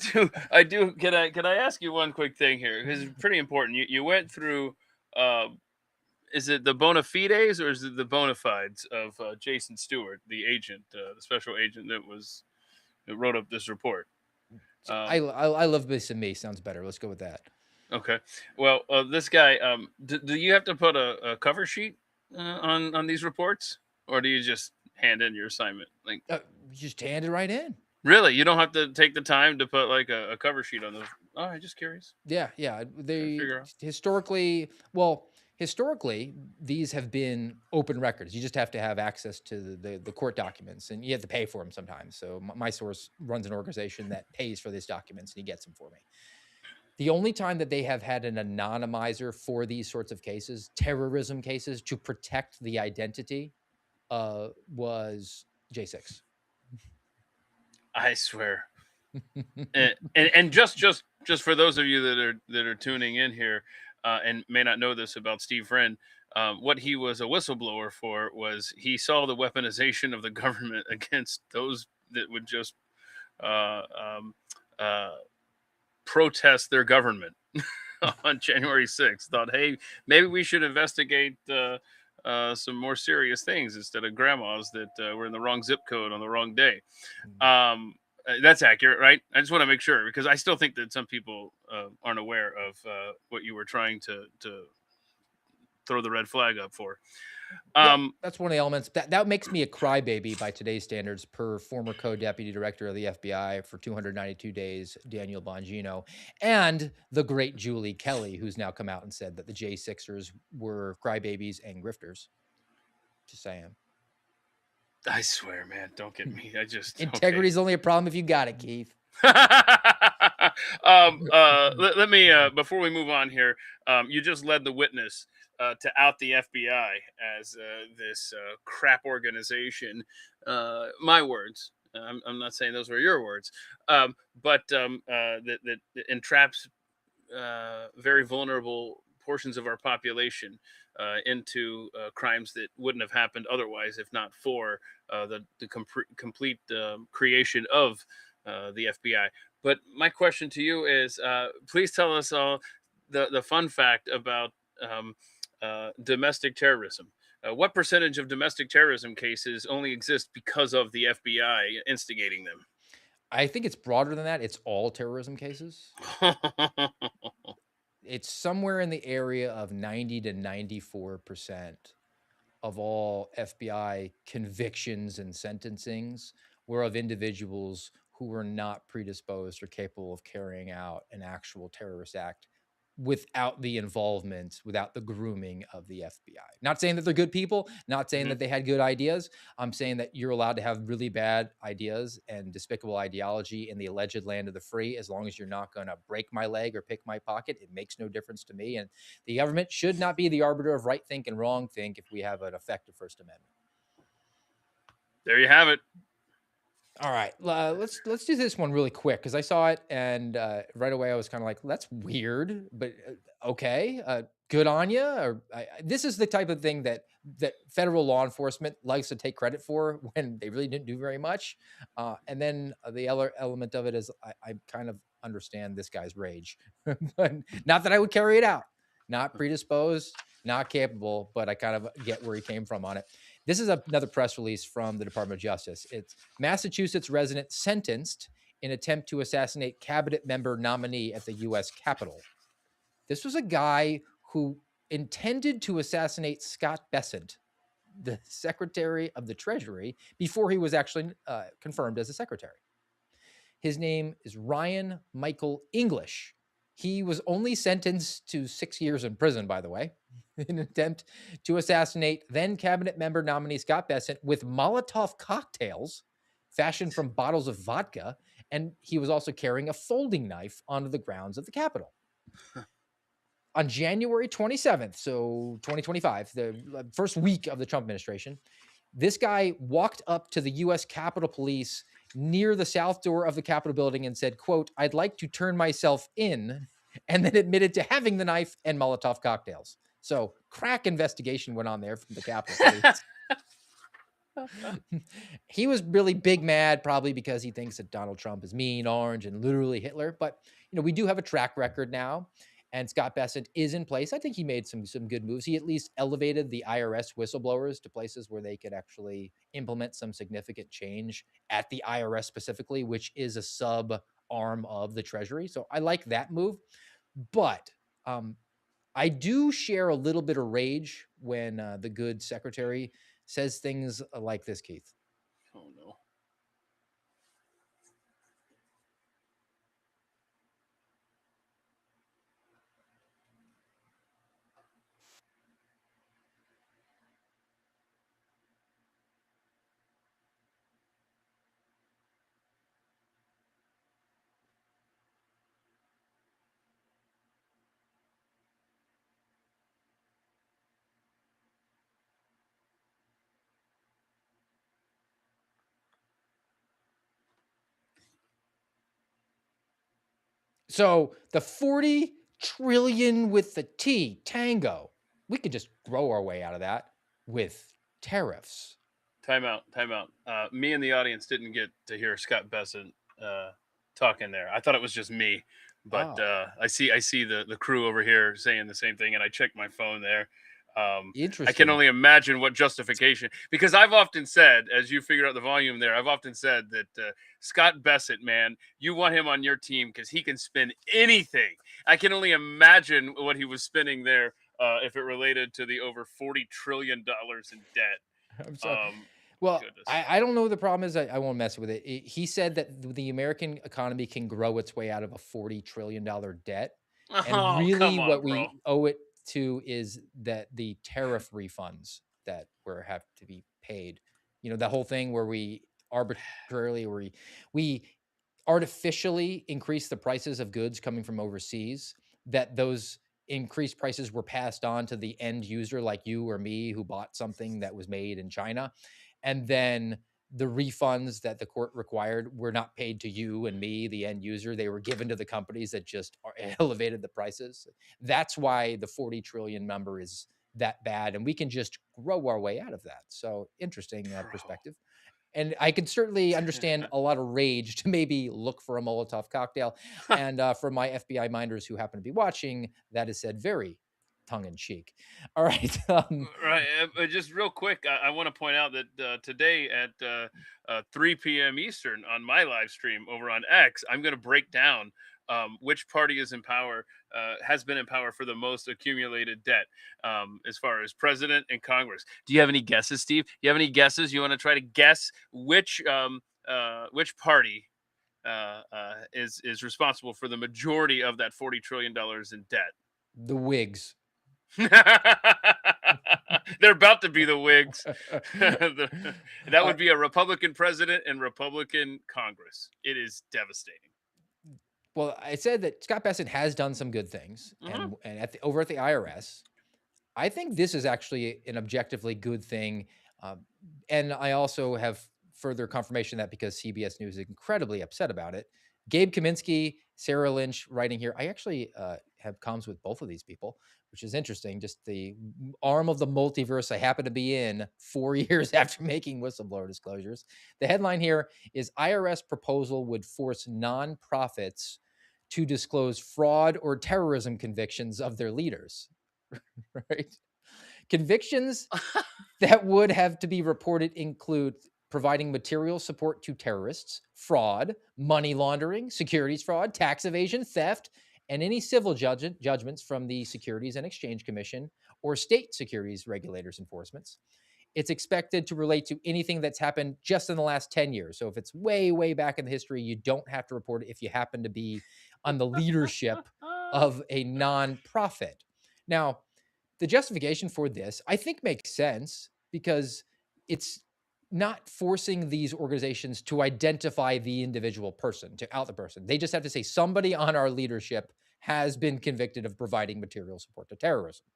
do. Can I ask you one quick thing here? Because it's pretty important. You went through. Uh, is it the bona fides or is it the bona fides of Jason Stewart, the agent, the special agent that wrote up this report? I love this and me. Sounds better. Let's go with that. Okay. Well, this guy. Do you have to put a cover sheet on these reports, or do you just hand in your assignment? Like, Just hand it right in. really, you don't have to take the time to put like a cover sheet on those. Oh, I'm just curious. Yeah. Trying to They figure out. historically, these have been open records. You just have to have access to the court documents, and you have to pay for them sometimes. So my source runs an organization that pays for these documents, and he gets them for me. The only time that they have had an anonymizer for these sorts of cases, terrorism cases, to protect the identity, was J6. I swear. And just for those of you that are tuning in here and may not know this about Steve Wren, what he was a whistleblower for was he saw the weaponization of the government against those that would just uh, um, uh, protest their government on January 6th. Thought, hey, maybe we should investigate some more serious things instead of grandmas that were in the wrong zip code on the wrong day. That's accurate, right? I just want to make sure because I still think that some people aren't aware of what you were trying to throw the red flag up for. That's one of the elements that makes me a crybaby by today's standards, per former co-deputy director of the FBI for 292 days, Daniel Bongino, and the great Julie Kelly, who's now come out and said that the J6ers were crybabies and grifters. Just saying. I swear, man, don't get me. Integrity is only a problem if you got it, Keith. Let me before we move on here. You just led the witness to out the FBI as this crap organization. My words. I'm not saying those were your words, that entraps very vulnerable portions of our population into crimes that wouldn't have happened otherwise if not for the complete creation of the FBI. But my question to you is, please tell us all the fun fact about um, domestic terrorism. What percentage of domestic terrorism cases only exist because of the FBI instigating them? I think it's broader than that. It's all terrorism cases. It's somewhere in the area of 90 to 94% of all FBI convictions and sentencings were of individuals who were not predisposed or capable of carrying out an actual terrorist act without the involvement, without the grooming of the FBI. Not saying that they're good people, not saying Mhm. that they had good ideas. I'm saying that you're allowed to have really bad ideas and despicable ideology in the alleged land of the free as long as you're not going to break my leg or pick my pocket. It makes no difference to me. And the government should not be the arbiter of right think and wrong think if we have an effective First Amendment. There you have it. All right, let's do this one really quick because I saw it and right away I was kind of like, "That's weird," but okay, good on you. Or this is the type of thing that federal law enforcement likes to take credit for when they really didn't do very much. And then the other element of it is I kind of understand this guy's rage, but not that I would carry it out. Not predisposed, not capable, but I kind of get where he came from on it. This is another press release from the Department of Justice. It's Massachusetts resident sentenced in attempt to assassinate cabinet member nominee at the U.S. Capitol. This was a guy who intended to assassinate Scott Bessent, the Secretary of the Treasury, before he was actually confirmed as a secretary. His name is Ryan Michael English. He was only sentenced to 6 years in prison, by the way, in an attempt to assassinate then cabinet member nominee Scott Bessent with Molotov cocktails fashioned from bottles of vodka. And he was also carrying a folding knife onto the grounds of the Capitol. On January 27th, so 2025, the first week of the Trump administration, this guy walked up to the U.S. Capitol Police near the south door of the Capitol building and said, quote, "I'd like to turn myself in," and then admitted to having the knife and Molotov cocktails. So crack investigation went on there from the Capitol Police. He was really big mad, probably because he thinks that Donald Trump is mean, orange, and literally Hitler. But we do have a track record now, and Scott Bessent is in place. I think he made some good moves. He at least elevated the IRS whistleblowers to places where they could actually implement some significant change at the IRS specifically, which is a sub arm of the Treasury. So I like that move, but I do share a little bit of rage when the good secretary says things like this, Keith. Oh no. So the 40 trillion with the T, tango, we could just grow our way out of that with tariffs. Time out. Time out. Me and the audience didn't get to hear Scott Bessent talking there. I thought it was just me, but Oh, I see the crew over here saying the same thing, and I checked my phone there. I can interesting. only imagine what justification, because I've often said, as you figured out the volume there, I've often said that Scott Bessent, man, you want him on your team because he can spin anything. I can only imagine what he was spinning there if it related to the over $40 trillion in debt. I'm sorry. Um, Well, Goodness. I don't know what the problem is. I won't mess with it. He said that the American economy can grow its way out of a $40 trillion debt. And Oh, really, come on, what bro. we owe it to is that the tariff refunds that were have to be paid. The whole thing where we arbitrarily, where we artificially increase the prices of goods coming from overseas, that those increased prices were passed on to the end user like you or me who bought something that was made in China. And then the refunds that the court required were not paid to you and me, the end user. They were given to the companies that just elevated the prices. That's why the 40 trillion number is that bad, and we can just grow our way out of that. So interesting Bro. perspective. And I can certainly understand a lot of rage to maybe look for a Molotov cocktail. And for my FBI minders who happen to be watching, that is said very tongue in cheek. All right. Right. Just real quick, I want to point out that today at 3 p.m. Eastern on my live stream over on X, I'm going to break down which party is in power, has been in power for the most accumulated debt as far as president and Congress. Do you have any guesses, Steve? You have any guesses? You want to try to guess which party is responsible for the majority of that $40 trillion in debt? The Whigs. They're about to be the Whigs. That would be a Republican president and Republican Congress. It is devastating. Well, I said that Scott Bessent has done some good things, Mhm. and over at the IRS, I think this is actually an objectively good thing. Um, and I also have further confirmation that because CBS News is incredibly upset about it. Gabe Kaminsky, Sarah Lynch writing here. I actually have comms with both of these people, which is interesting. Just the arm of the multiverse I happen to be in 4 years after making whistleblower disclosures. The headline here is IRS proposal would force nonprofits to disclose fraud or terrorism convictions of their leaders. Right? Convictions that would have to be reported include providing material support to terrorists, fraud, money laundering, securities fraud, tax evasion, theft, and any civil judgments from the Securities and Exchange Commission or state securities regulators enforcements. It's expected to relate to anything that's happened just in the last 10 years. So if it's way, way back in the history, you don't have to report it if you happen to be on the leadership of a nonprofit. Now, the justification for this, I think, makes sense because it's not forcing these organizations to identify the individual person, to out the person. They just have to say somebody on our leadership has been convicted of providing material support to terrorism.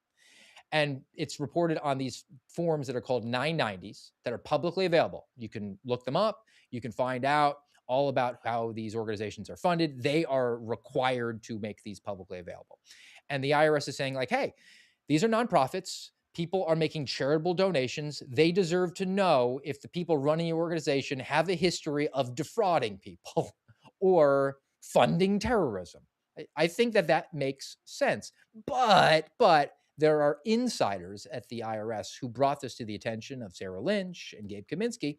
And it's reported on these forms that are called 990s that are publicly available. You can look them up. You can find out all about how these organizations are funded. They are required to make these publicly available. And the IRS is saying, like, hey, these are nonprofits. People are making charitable donations. They deserve to know if the people running your organization have a history of defrauding people or funding terrorism. I think that that makes sense. But there are insiders at the IRS who brought this to the attention of Sarah Lynch and Gabe Kaminsky,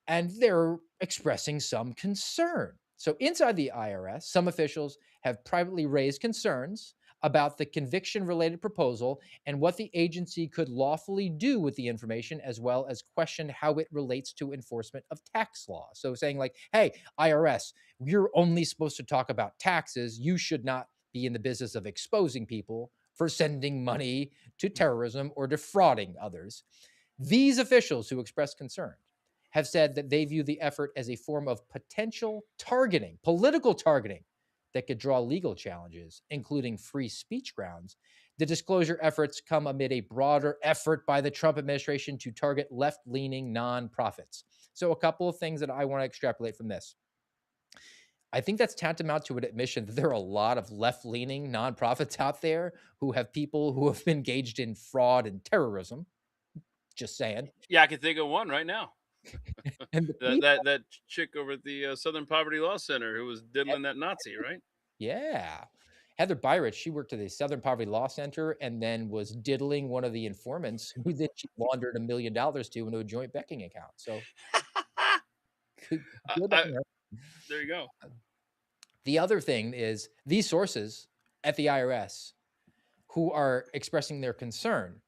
and they're expressing some concern. So, inside the IRS, some officials have privately raised concerns about the conviction related proposal and what the agency could lawfully do with the information, as well as question how it relates to enforcement of tax law. So, saying, like, hey, IRS, you're only supposed to talk about taxes. You should not be in the business of exposing people for sending money to terrorism or defrauding others. These officials who expressed concern have said that they view the effort as a form of potential targeting, political targeting, that could draw legal challenges, including free speech grounds. The disclosure efforts come amid a broader effort by the Trump administration to target left leaning nonprofits. So, a couple of things that I want to extrapolate from this. I think that's tantamount to an admission that there are a lot of left leaning nonprofits out there who have people who have been engaged in fraud and terrorism. Just saying. Yeah, I can think of one right now. And the That people, that that chick over at the Southern Poverty Law Center who was diddling that Nazi, right? yeah. Heather Byrich, she worked at the Southern Poverty Law Center and then was diddling one of the informants who then she laundered $1 million to into a joint banking account. So good, good I, on her. there you go. The other thing is these sources at the IRS who are expressing their concern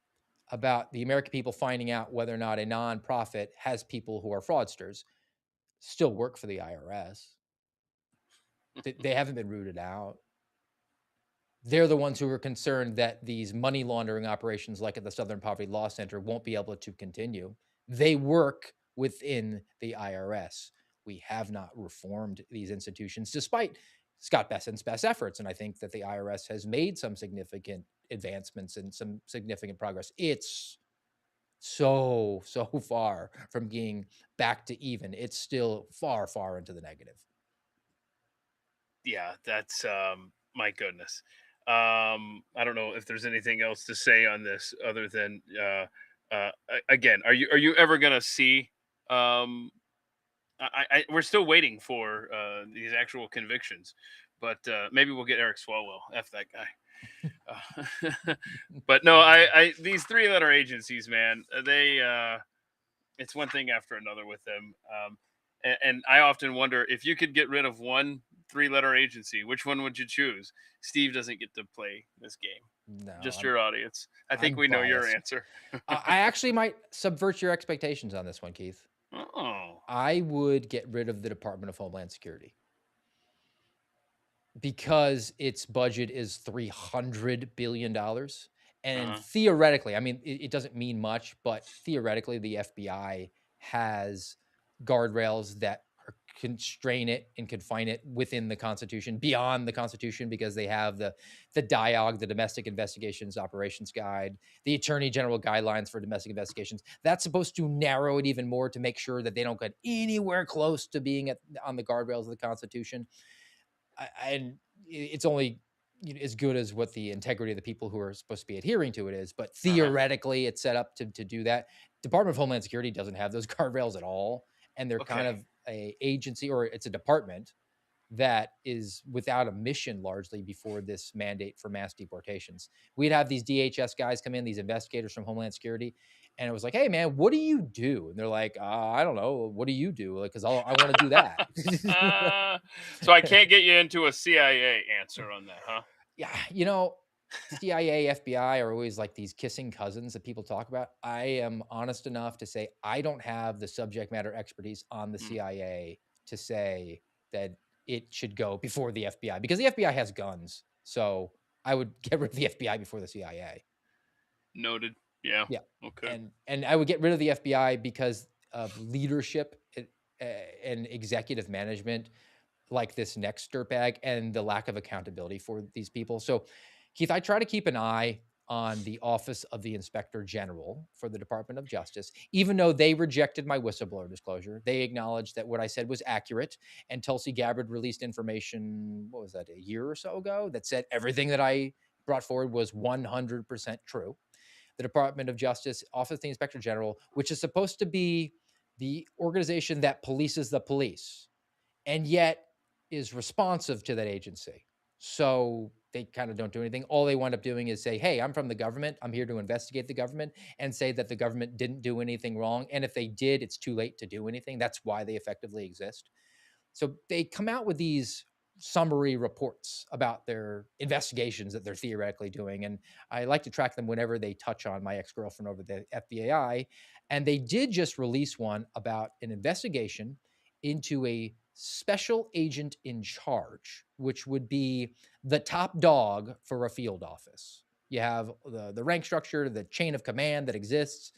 about the American people finding out whether or not a nonprofit has people who are fraudsters still work for the IRS. They haven't been rooted out. They're the ones who are concerned that these money laundering operations, like at the Southern Poverty Law Center, won't be able to continue. They work within the IRS. We have not reformed these institutions despite Scott Bessent's best efforts. And I think that the IRS has made some significant advancements and some significant progress. It's so far from being back to even. It's still far, far into the negative. Yeah, that's my goodness. I don't know if there's anything else to say on this other than again, are you ever gonna see we're still waiting for these actual convictions, but maybe we'll get Eric Swalwell. F that guy. But no, I these three-letter agencies, man, they it's one thing after another with them. And I often wonder if you could get rid of one three-letter agency, which one would you choose? Steve doesn't get to play this game. No, Just your audience. I think I'm we know your biased. answer. I actually might subvert your expectations on this one, Keith. Oh, I would get rid of the Department of Homeland Security because its budget is $300 billion. And uh-huh. theoretically, I mean, it doesn't mean much, but theoretically, the FBI has guardrails that constrain it and confine it within the Constitution, beyond the Constitution, because they have the DIOG, the Domestic Investigations Operations Guide, the Attorney General Guidelines for Domestic Investigations. That's supposed to narrow it even more to make sure that they don't get anywhere close to being on the guardrails of the Constitution. And it's only as good as what the integrity of the people who are supposed to be adhering to it is. But Uh-huh. theoretically, it's set up to do that. Department of Homeland Security doesn't have those guardrails at all, and they're kind Okay. of a agency, or it's a department that is without a mission largely before this mandate for mass deportations. We'd have these DHS guys come in, these investigators from Homeland Security, and it was like, "Hey, man, what do you do?" And they're like, "I don't know. What do you do?" Because I want to do that. So I can't get you into a CIA answer on that, huh? Yeah, CIA, FBI are always like these kissing cousins that people talk about. I am honest enough to say I don't have the subject matter expertise on the Mm, CIA to say that it should go before the FBI, because the FBI has guns. So I would get rid of the FBI before the CIA. noted. Yeah. Yeah. Okay. And I would get rid of the FBI because of leadership and executive management, like this next dirtbag, and the lack of accountability for these people. So, Keith, I try to keep an eye on the Office of the Inspector General for the Department of Justice, even though they rejected my whistleblower disclosure. They acknowledged that what I said was accurate, and Tulsi Gabbard released information, what was that, a year or so ago, that said everything that I brought forward was 100% true. The Department of Justice, Office of the Inspector General, which is supposed to be the organization that polices the police, and yet is responsive to that agency. So they kind of don't do anything. All they wind up doing is say, "Hey, I'm from the government. I'm here to investigate the government," and say that the government didn't do anything wrong. And if they did, it's too late to do anything. That's why they effectively exist. So they come out with these summary reports about their investigations that they're theoretically doing. And I like to track them whenever they touch on my ex-girlfriend over the FBI. And they did just release one about an investigation into a special agent in charge, which would be the top dog for a field office. You have the rank structure, the chain of command that exists,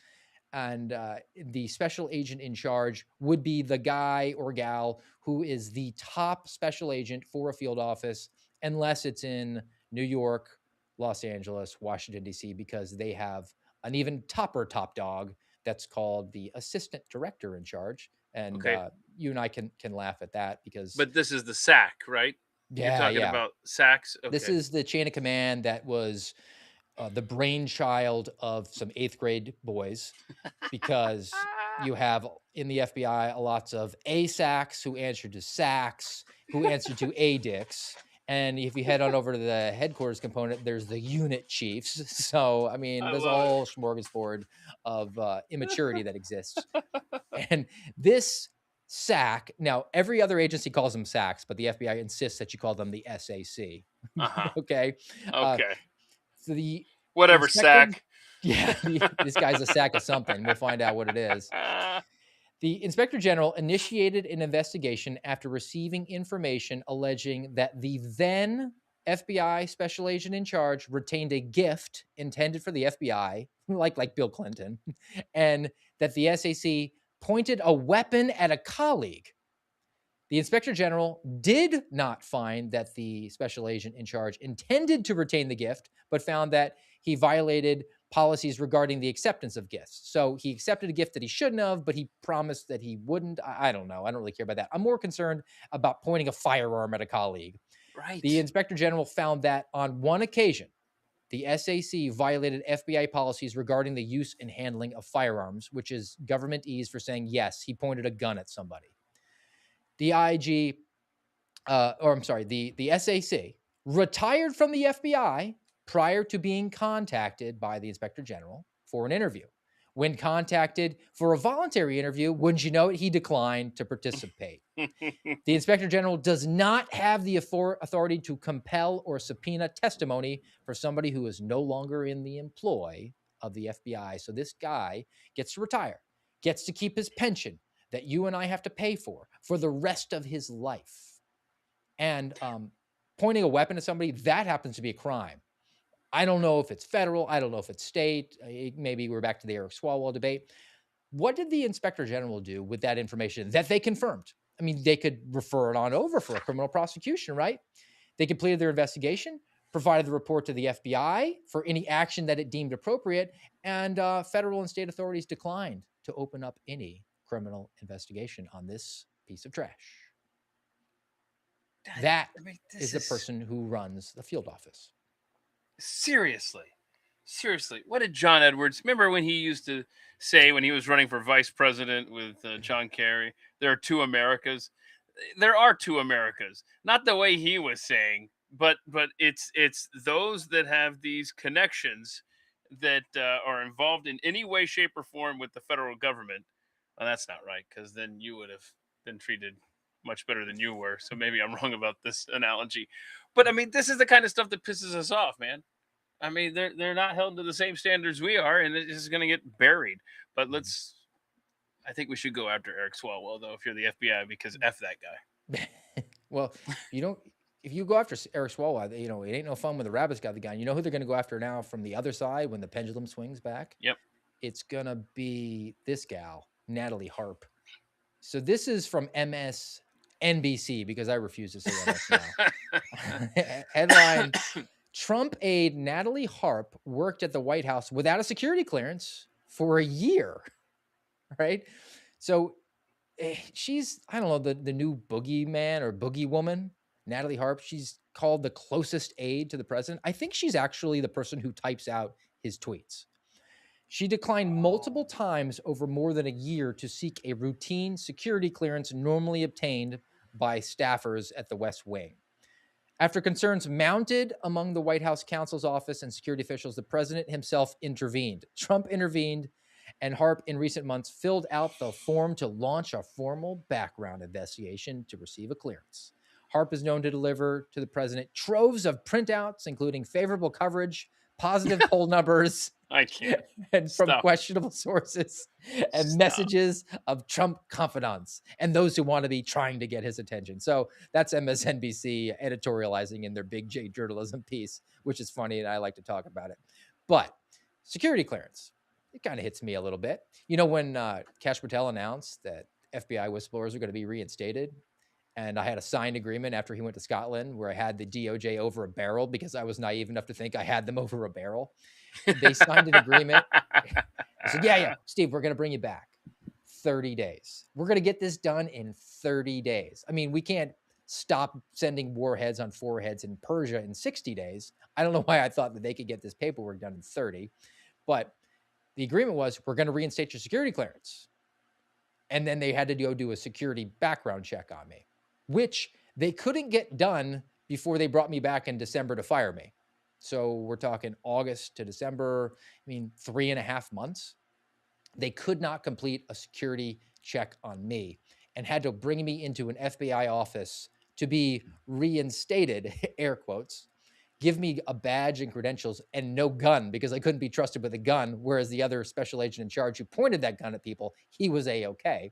and the special agent in charge would be the guy or gal who is the top special agent for a field office, unless it's in New York, Los Angeles, Washington, D.C., because they have an even topper top dog that's called the assistant director in charge. And Okay. you and I can laugh at that because, But this is the sack, right? You're yeah, talking yeah. about sacks. This Okay. is the chain of command that was the brainchild of some eighth grade boys, because you have in the FBI lots of ASACs who answer to SACs, who answer to ADICs. And if you head on over to the headquarters component, there's the unit chiefs. So, I mean, I there's a love whole smorgasbord of immaturity that exists. And this SAC, now every other agency calls them SACs, but the FBI insists that you call them the SAC. Uh-huh. Okay. Uh, Okay. so the Whatever, inspector, sack. yeah, this guy's a sack of something. We'll find out what it is. The Inspector General initiated an investigation after receiving information alleging that the then FBI special agent in charge retained a gift intended for the FBI, like Bill Clinton, and that the SAC pointed a weapon at a colleague. The Inspector General did not find that the special agent in charge intended to retain the gift, but found that he violated policies regarding the acceptance of gifts. So he accepted a gift that he shouldn't have, but he promised that he wouldn't. I don't know. I don't really care about that. I'm more concerned about pointing a firearm at a colleague. The Right. inspector general found that on one occasion, the SAC violated FBI policies regarding the use and handling of firearms, which is government ease for saying, yes, he pointed a gun at somebody. The IG, the SAC retired from the FBI prior to being contacted by the inspector general for an interview. When contacted for a voluntary interview, wouldn't you know it, he declined to participate. The inspector general does not have the authority to compel or subpoena testimony for somebody who is no longer in the employ of the FBI. So this guy gets to retire, gets to keep his pension that you and I have to pay for the rest of his life. And pointing a weapon at somebody, that happens to be a crime. I don't know if it's federal. I don't know if it's state. Maybe we're back to the Eric Swalwell debate. What did the inspector general do with that information that they confirmed? I mean, they could refer it on over for a criminal prosecution, right? They completed their investigation, provided the report to the FBI for any action that it deemed appropriate, and federal and state authorities declined to open up any criminal investigation on this piece of trash. That is the person who runs the field office. Seriously, what did John Edwards, remember when he used to say when he was running for vice president with John Kerry, there are two Americas? There are two Americas, not the way he was saying, but it's those that have these connections that are involved in any way, shape, or form with the federal government. Well, that's not right, because then you would have been treated much better than you were. So maybe I'm wrong about this analogy, but I mean, this is the kind of stuff that pisses us off, man. I mean, they're not held to the same standards we are, and it's just going to get buried. But I think we should go after Eric Swalwell, though, if you're the FBI, because F that guy. Well, if you go after Eric Swalwell, it ain't no fun when the rabbits got the gun. You know who they're going to go after now from the other side when the pendulum swings back? Yep. It's going to be this gal, Natalie Harp. So this is from MSNBC, because I refuse to say MS now. Headline: Trump aide Natalie Harp worked at the White House without a security clearance for a year, right? So she's, I don't know, the new boogeyman or boogie woman, Natalie Harp. She's called the closest aide to the president. I think she's actually the person who types out his tweets. She declined multiple times over more than a year to seek a routine security clearance normally obtained by staffers at the West Wing. After concerns mounted among the White House counsel's office and security officials, the president himself intervened. Trump intervened, and Harp in recent months filled out the form to launch a formal background investigation to receive a clearance. Harp is known to deliver to the president troves of printouts, including favorable coverage, positive poll numbers, I can't. and from Stop. questionable sources, and messages of Trump confidants and those who want to be trying to get his attention. So that's MSNBC editorializing in their big J journalism piece, which is funny, and I like to talk about it. But security clearance, it kind of hits me a little bit. When Kash Patel announced that FBI whistleblowers are going to be reinstated, and I had a signed agreement after he went to Scotland where I had the DOJ over a barrel because I was naive enough to think I had them over a barrel. They signed an agreement. I said, yeah, Steve, we're going to bring you back. 30 days. We're going to get this done in 30 days. I mean, we can't stop sending warheads on foreheads in Persia in 60 days. I don't know why I thought that they could get this paperwork done in 30. But the agreement was, we're going to reinstate your security clearance. And then they had to go do a security background check on me, which they couldn't get done before they brought me back in December to fire me. So we're talking August to December, 3.5 months. They could not complete a security check on me and had to bring me into an FBI office to be reinstated, air quotes, give me a badge and credentials and no gun because I couldn't be trusted with a gun, whereas the other special agent in charge who pointed that gun at people, he was A-okay.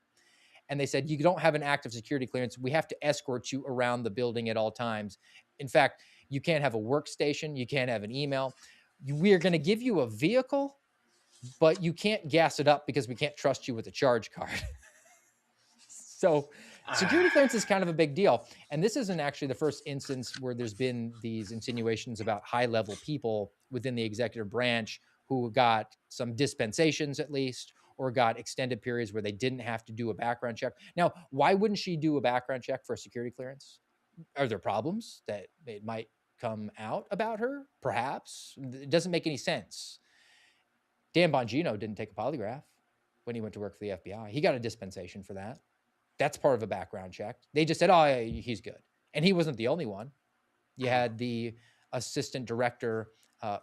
And they said, you don't have an active security clearance. We have to escort you around the building at all times. In fact, you can't have a workstation. You can't have an email. We're going to give you a vehicle, but you can't gas it up because we can't trust you with a charge card. So security clearance is kind of a big deal. And this isn't actually the first instance where there's been these insinuations about high-level people within the executive branch who got some dispensations at least, or got extended periods where they didn't have to do a background check. Now, why wouldn't she do a background check for a security clearance? Are there problems that it might come out about her? Perhaps. It doesn't make any sense. Dan Bongino didn't take a polygraph when he went to work for the FBI. He got a dispensation for that. That's part of a background check. They just said, oh, yeah, he's good. And he wasn't the only one. You had the assistant director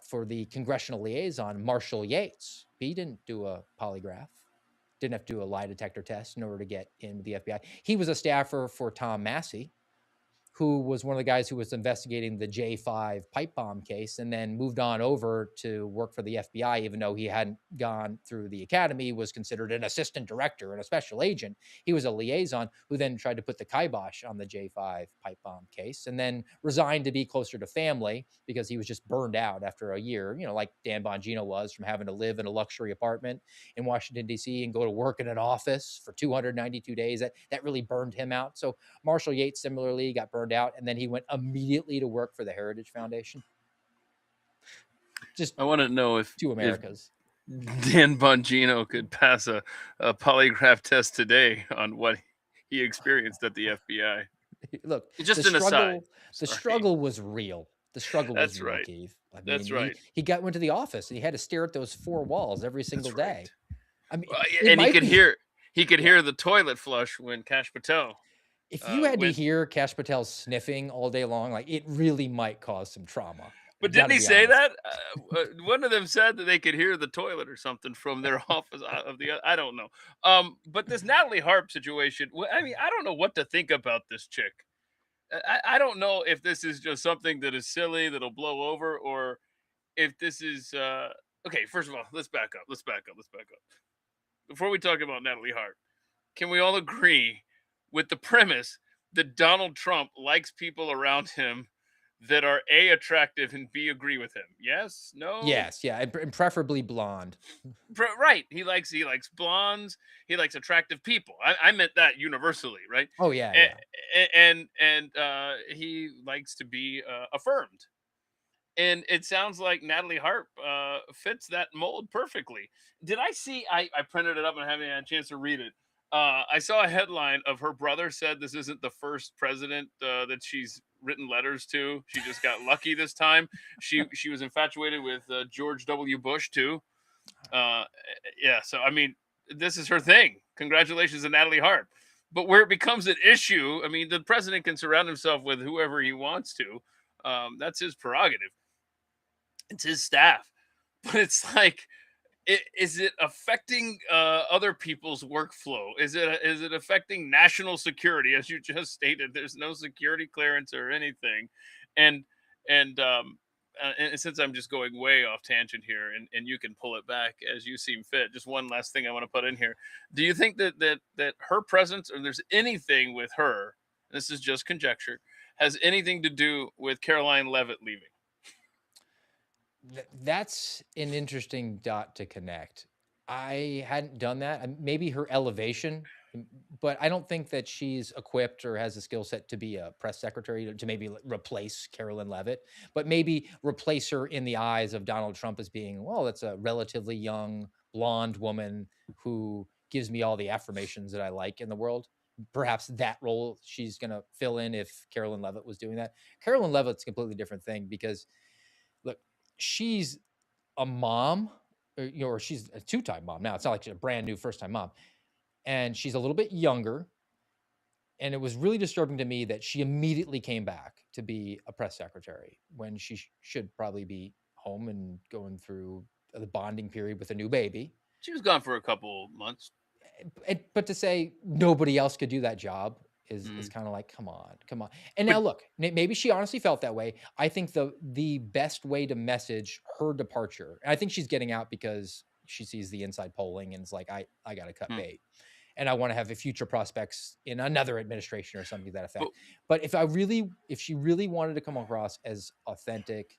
for the congressional liaison, Marshall Yates. He didn't do a polygraph, didn't have to do a lie detector test in order to get into the FBI. He was a staffer for Tom Massey, who was one of the guys who was investigating the J5 pipe bomb case and then moved on over to work for the FBI, even though he hadn't gone through the academy, was considered an assistant director and a special agent. He was a liaison who then tried to put the kibosh on the J5 pipe bomb case and then resigned to be closer to family because he was just burned out after a year, like Dan Bongino was, from having to live in a luxury apartment in Washington, D.C. and go to work in an office for 292 days. That really burned him out. So Marshall Yates similarly got burned out, and then he went immediately to work for the Heritage Foundation. Just I want to know if two Americas. Dan Bongino could pass a polygraph test today on what he experienced at the FBI. Look, just an aside. The struggle was real. The struggle was real, right. Keith. I mean, That's right. He went to the office and he had to stare at those four walls every single day. I mean, and he could hear the toilet flush when Kash Patel. If you had to hear Kash Patel sniffing all day long, like, it really might cause some trauma. But didn't he say that? One of them said that they could hear the toilet or something from their office of the. I don't know. But this Natalie Harp situation. I mean, I don't know what to think about this chick. I don't know if this is just something that is silly that'll blow over, or if this is okay. First of all, let's back up. Before we talk about Natalie Harp, can we all agree with the premise that Donald Trump likes people around him that are A, attractive, and B, agree with him? Yes? No? Yes, yeah, and preferably blonde. Right. He likes blondes. He likes attractive people. I meant that universally, right? Oh, yeah. And he likes to be affirmed. And it sounds like Natalie Harp fits that mold perfectly. Did I see? I printed it up and haven't had a chance to read it. I saw a headline of her brother said this isn't the first president that she's written letters to. She just got lucky this time. She was infatuated with George W. Bush too. Yeah, so I mean, this is her thing. Congratulations to Natalie Harp. But where it becomes an issue, I mean, the president can surround himself with whoever he wants to. That's his prerogative. It's his staff. But it's like, is it affecting other people's workflow? Is it affecting national security? As you just stated, there's no security clearance or anything. And since I'm just going way off tangent here, and you can pull it back as you seem fit, just one last thing I want to put in here. Do you think that her presence, or there's anything with her, this is just conjecture, has anything to do with Caroline Leavitt leaving? That's an interesting dot to connect. I hadn't done that. Maybe her elevation, but I don't think that she's equipped or has a skill set to be a press secretary to maybe replace Caroline Leavitt, but maybe replace her in the eyes of Donald Trump as being, well, that's a relatively young blonde woman who gives me all the affirmations that I like in the world. Perhaps that role she's going to fill in if Caroline Leavitt was doing that. Caroline Leavitt's a completely different thing because, look, she's a mom, or she's a two-time mom now. It's not like she's a brand new first-time mom. And she's a little bit younger. And it was really disturbing to me that she immediately came back to be a press secretary when she should probably be home and going through the bonding period with a new baby. She was gone for a couple months. But to say nobody else could do that job is kind of like, come on. And now look, maybe she honestly felt that way. I think the best way to message her departure, and I think she's getting out because she sees the inside polling and is like, I got to cut bait. And I want to have a future prospects in another administration or something to that effect. But if she really wanted to come across as authentic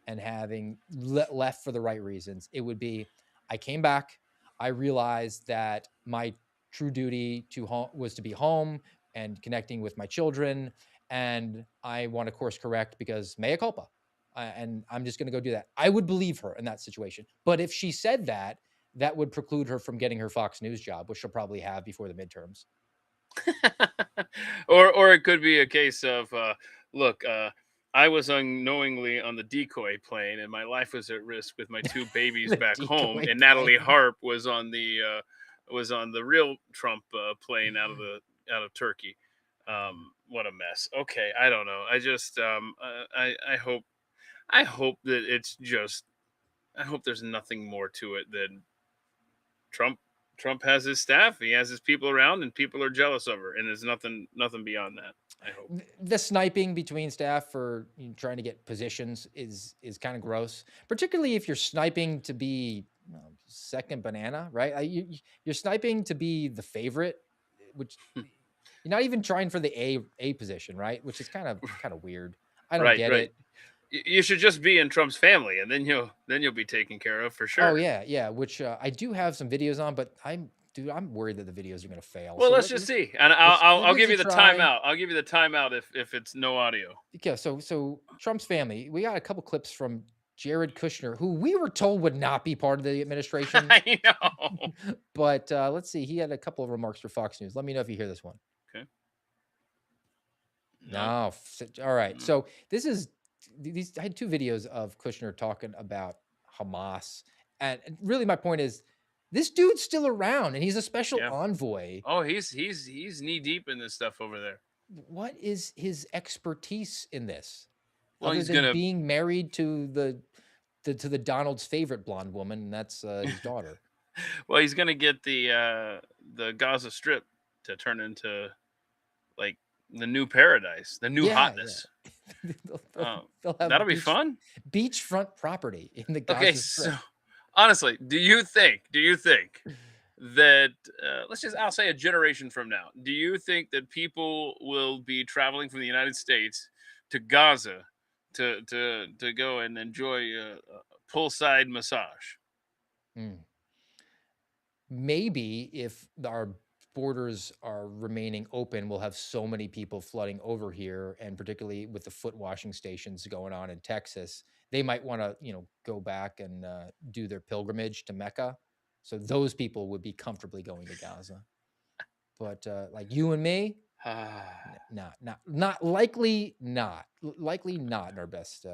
and having left for the right reasons, it would be, I came back. I realized that my true duty was to be home and connecting with my children. And I want to course correct because mea culpa. and I'm just going to go do that. I would believe her in that situation. But if she said that, that would preclude her from getting her Fox News job, which she'll probably have before the midterms. Or it could be a case of look, I was unknowingly on the decoy plane and my life was at risk with my two babies The back home, decoy and Natalie plane. Harp was on the real Trump plane out of Turkey. What a mess. Okay, I don't know. I just I hope that it's just I hope there's nothing more to it than Trump Trump has his staff, he has his people around, and people are jealous of her, and there's nothing beyond that. I hope. The sniping between staff for trying to get positions is kind of gross, particularly if you're sniping to be second banana, right? You're sniping to be the favorite, which you're not even trying for the A position, right? Which is kind of weird. I don't Right, get right. it. You should just be in Trump's family, and then you'll be taken care of for Oh sure. yeah, yeah. Which I do have some videos on, but I'm worried that the videos are gonna fail. Well, So let's just see, and let's I'll give give this a you the try. timeout. I'll give you the timeout if it's no audio. Yeah, so Trump's family, we got a couple clips from Jared Kushner, who we were told would not be part of the administration. I know. But let's see, he had a couple of remarks for Fox News. Let me know if you hear this one. Okay. No. No, all right. Mm. So this is these. I had two videos of Kushner talking about Hamas, and really my point is, this dude's still around, and he's a special Yeah. envoy. Oh, he's knee deep in this stuff over there. What is his expertise in this, Well, other he's than gonna being married to the Donald's favorite blonde woman, and that's his daughter. he's gonna get the Gaza Strip to turn into like the new paradise, the new Yeah, hotness. yeah. They'll, they'll have That'll be fun. beachfront property in the Okay, Gaza so Strip. honestly, do you think that I'll say a generation from now, do you think that people will be traveling from the United States to Gaza to go and enjoy a poolside massage? Mm. Maybe if our borders are remaining open, we'll have so many people flooding over here, and particularly with the foot washing stations going on in Texas, they might want to, go back and do their pilgrimage to Mecca. So those people would be comfortably going to Gaza. But like you and me, not likely, likely not. In our best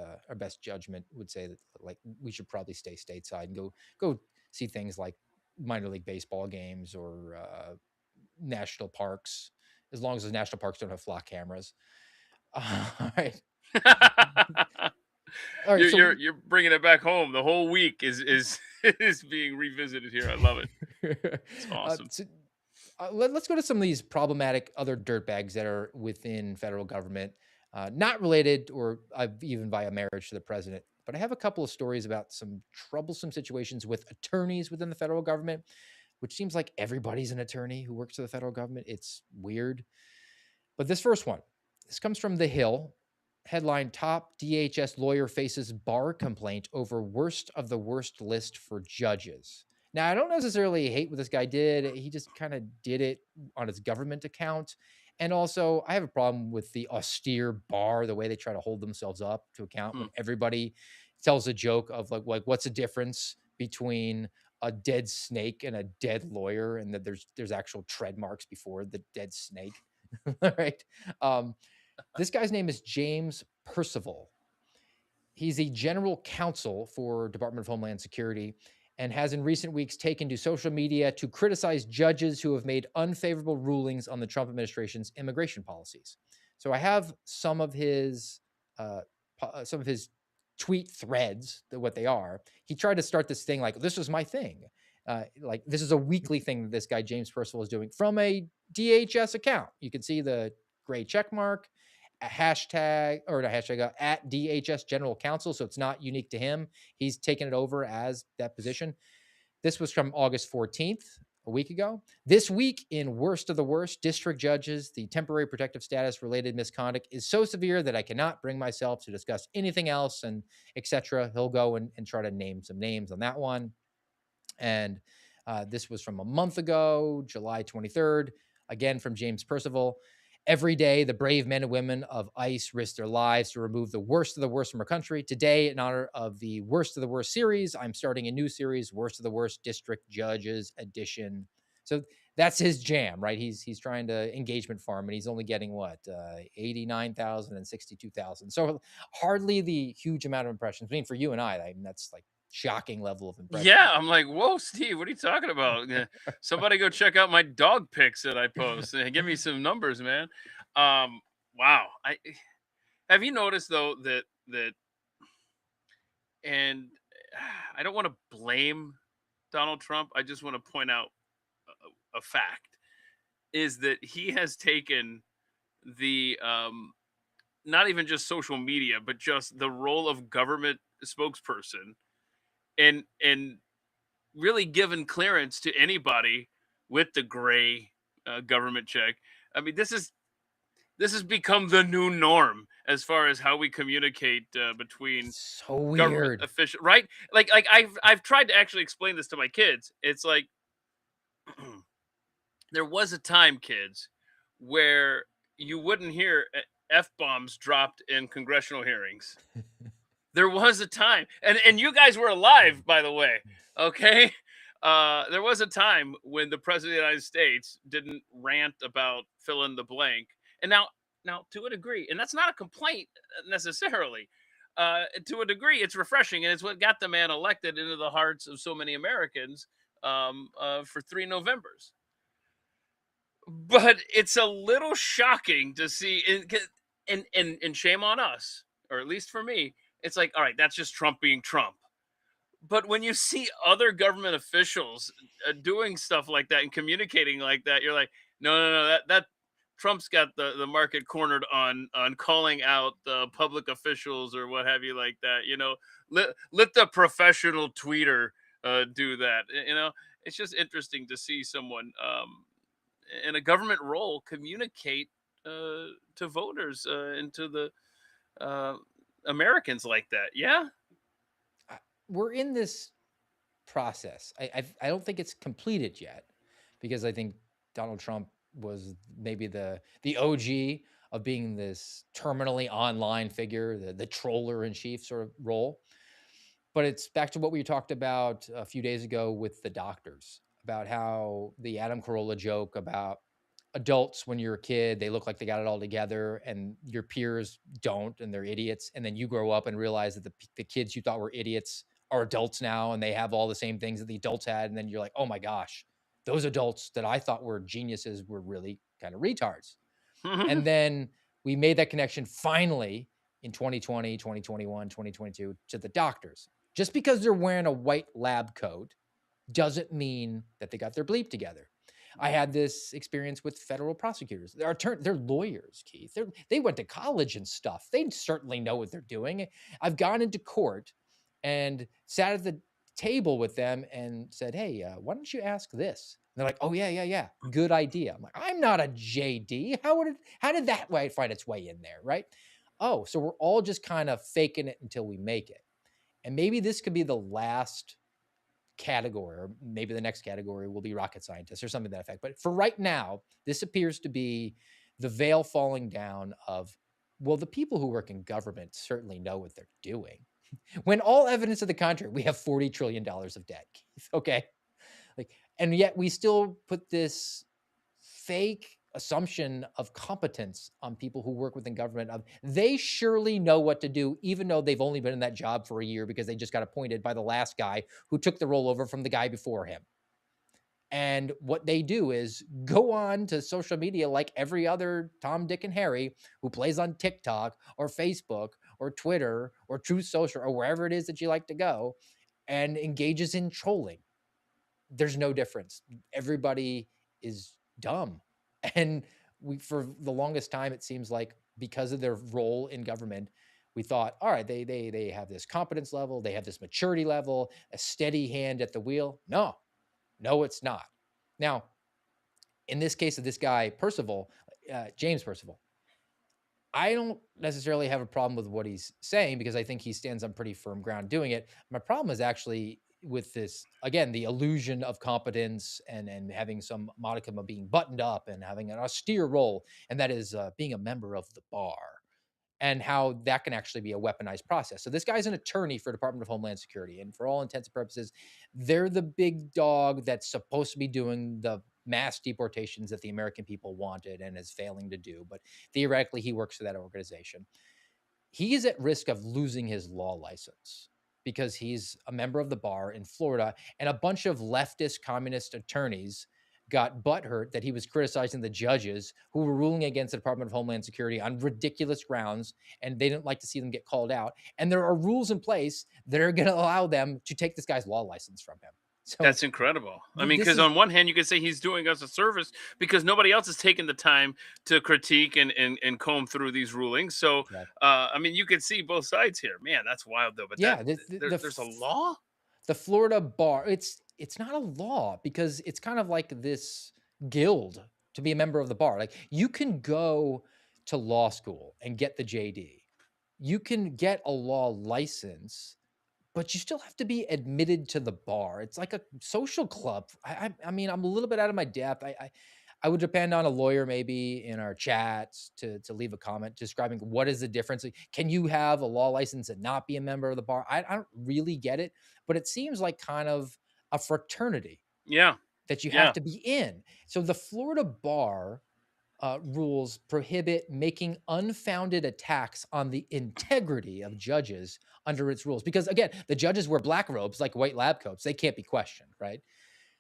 judgment would say that like we should probably stay stateside and go see things like minor league baseball games or national parks, as long as the national parks don't have flock cameras. All right, all right. you're, So you're you're bringing it back home. The whole week is is being revisited here. I love it. It's uh, awesome. so, let's go to some of these problematic other dirtbags that are within federal government, not related or even via marriage to the president. But I have a couple of stories about some troublesome situations with attorneys within the federal government, which seems like everybody's an attorney who works for the federal government. It's weird. But this first one, this comes from The Hill. Headline: Top DHS lawyer faces bar complaint over worst of the worst list for judges. Now, I don't necessarily hate what this guy did. He just kind of did it on his government account. And also, I have a problem with the austere bar, the way they try to hold themselves up to account Hmm. when everybody tells a joke of like what's the difference between a dead snake and a dead lawyer, and that there's actual tread marks before the dead snake. All right. Um, this guy's name is James Percival. He's a general counsel for Department of Homeland Security and has in recent weeks taken to social media to criticize judges who have made unfavorable rulings on the Trump administration's immigration policies. So I have uh, some of his tweet threads, what they are. He tried to start this thing like this was my thing. Like this is a weekly thing that this guy James Percival is doing from a DHS account. You can see the gray check mark, a hashtag or a hashtag at DHS General Counsel. So it's not unique to him. He's taken it over as that position. This was from August 14th, a week ago. This week, in worst of the worst, district judges, the temporary protective status related misconduct is so severe that I cannot bring myself to discuss anything else, and etc. He'll go and try to name some names on that one. And this was from a month ago, July 23rd, again from James Percival. Every day, the brave men and women of ICE risk their lives to remove the worst of the worst from our country. Today, in honor of the Worst of the Worst series, I'm starting a new series, Worst of the Worst District Judges Edition. So that's his jam, right? He's trying to engagement farm, and he's only getting what 89,000 and 62,000. So hardly the huge amount of impressions. I mean, for you and I mean, that's like shocking level of Yeah, impressions. I'm like, whoa, Steve, what are you talking about? Somebody go check out my dog pics that I post and give me some numbers, man. Wow. Have you noticed though that and I don't want to blame Donald Trump. I just want to point out a fact is that he has taken the not even just social media, but just the role of government spokesperson and really given clearance to anybody with the gray government check. I mean, this has become the new norm as far as how we communicate between It's so government weird. official, right? Like I've tried to actually explain this to my kids. It's like there was a time, kids, where you wouldn't hear f bombs dropped in congressional hearings. There was a time, and you guys were alive, by the way. Okay, there was a time when the president of the United States didn't rant about fill in the blank, and now to a degree, and that's not a complaint necessarily. To a degree, it's refreshing, and it's what got the man elected into the hearts of so many Americans for 3 Novembers. But it's a little shocking to see, and shame on us, or at least for me. It's like, all right, that's just Trump being Trump. But when you see other government officials doing stuff like that and communicating like that, you're like, no, that Trump's got the market cornered on calling out the public officials or what have you like that. Let the professional tweeter do that. It's just interesting to see someone in a government role communicate to voters and to the uh, Americans like that. Yeah. We're in this process. I don't think it's completed yet, because I think Donald Trump was maybe the OG of being this terminally online figure, the troller in chief sort of role. But it's back to what we talked about a few days ago with the doctors, about how the Adam Carolla joke about adults, when you're a kid, they look like they got it all together and your peers don't, and they're idiots. And then you grow up and realize that the kids you thought were idiots are adults now, and they have all the same things that the adults had. And then you're like, oh my gosh, those adults that I thought were geniuses were really kind of retards. And then we made that connection finally in 2020, 2021, 2022 to the doctors. Just because they're wearing a white lab coat doesn't mean that they got their bleep together. I had this experience with federal prosecutors. They're lawyers, Keith. They went to college and stuff. They certainly know what they're doing. I've gone into court and sat at the table with them and said, hey, why don't you ask this? And they're like, oh, yeah. Good idea. I'm like, I'm not a JD. How did that way find its way in there, right? Oh, so we're all just kind of faking it until we make it. And maybe this could be the last category, or maybe the next category will be rocket scientists or something to that effect. But for right now, this appears to be the veil falling down of, well, the people who work in government certainly know what they're doing. When all evidence to the contrary, we have $40 trillion of debt, Keith. Okay. And yet we still put this fake assumption of competence on people who work within government of they surely know what to do, even though they've only been in that job for a year because they just got appointed by the last guy who took the role over from the guy before him. And what they do is go on to social media like every other Tom, Dick, and Harry who plays on TikTok or Facebook or Twitter or Truth Social or wherever it is that you like to go, and engages in trolling. There's no difference. Everybody is dumb. And for the longest time, it seems like because of their role in government, we thought, all right, they have this competence level, they have this maturity level, a steady hand at the wheel. No, it's not. Now, in this case of this guy, Percival, James Percival, I don't necessarily have a problem with what he's saying because I think he stands on pretty firm ground doing it. My problem is actually with this again, the illusion of competence and having some modicum of being buttoned up and having an austere role, and that is being a member of the bar, and how that can actually be a weaponized process. So this guy's an attorney for Department of Homeland Security, and for all intents and purposes, they're the big dog that's supposed to be doing the mass deportations that the American people wanted and is failing to do. But theoretically, he works for that organization. He is at risk of losing his law license because he's a member of the bar in Florida, and a bunch of leftist communist attorneys got butthurt that he was criticizing the judges who were ruling against the Department of Homeland Security on ridiculous grounds, and they didn't like to see them get called out. And there are rules in place that are going to allow them to take this guy's law license from him. So That's incredible. I mean, this because is on one hand, you could say he's doing us a service because nobody else is taking the time to critique and comb through these rulings. So, yeah, I mean, you could see both sides here. Man, that's wild though. But that yeah. there's a law. The Florida bar, it's not a law because it's kind of like this guild to be a member of the bar. Like you can go to law school and get the JD. You can get a law license, but you still have to be admitted to the bar. It's like a social club. I mean, I'm a little bit out of my depth. I would depend on a lawyer maybe in our chats to leave a comment describing what is the difference. Like, can you have a law license and not be a member of the bar? I don't really get it, but it seems like kind of a fraternity Yeah, that you have yeah. to be in. So the Florida bar rules prohibit making unfounded attacks on the integrity of judges under its rules. Because again, the judges wear black robes like white lab coats. They can't be questioned, right?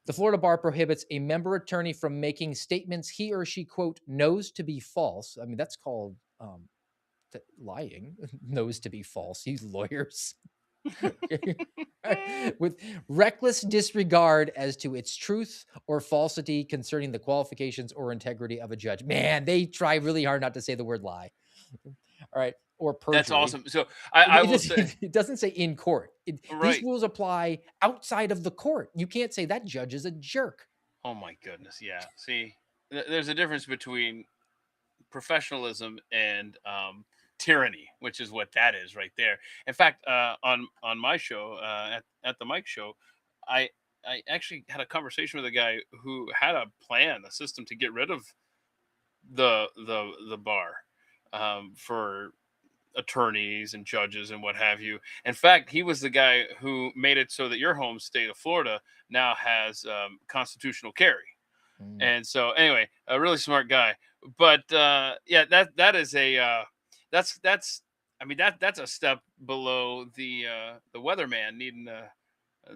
The Florida bar prohibits a member attorney from making statements he or she, quote, knows to be false. I mean, that's called lying, knows to be false. These lawyers. With reckless disregard as to its truth or falsity concerning the qualifications or integrity of a judge. Man, they try really hard not to say the word lie. All right. Or That's perjury. awesome. So It, I it will just- say, it doesn't say in court. These right. rules apply outside of the court. You can't say that judge is a jerk. Oh my goodness. Yeah. See, there's a difference between professionalism and tyranny, which is what that is right there. In fact, on my show, at the Mike Show, I I actually had a conversation with a guy who had a plan, a system to get rid of the bar for attorneys and judges and what have you. In fact, he was the guy who made it so that your home state of Florida now has constitutional carry. Mm. And so, anyway, a really smart guy. But yeah, that is a that's I mean that's a step below the weatherman needing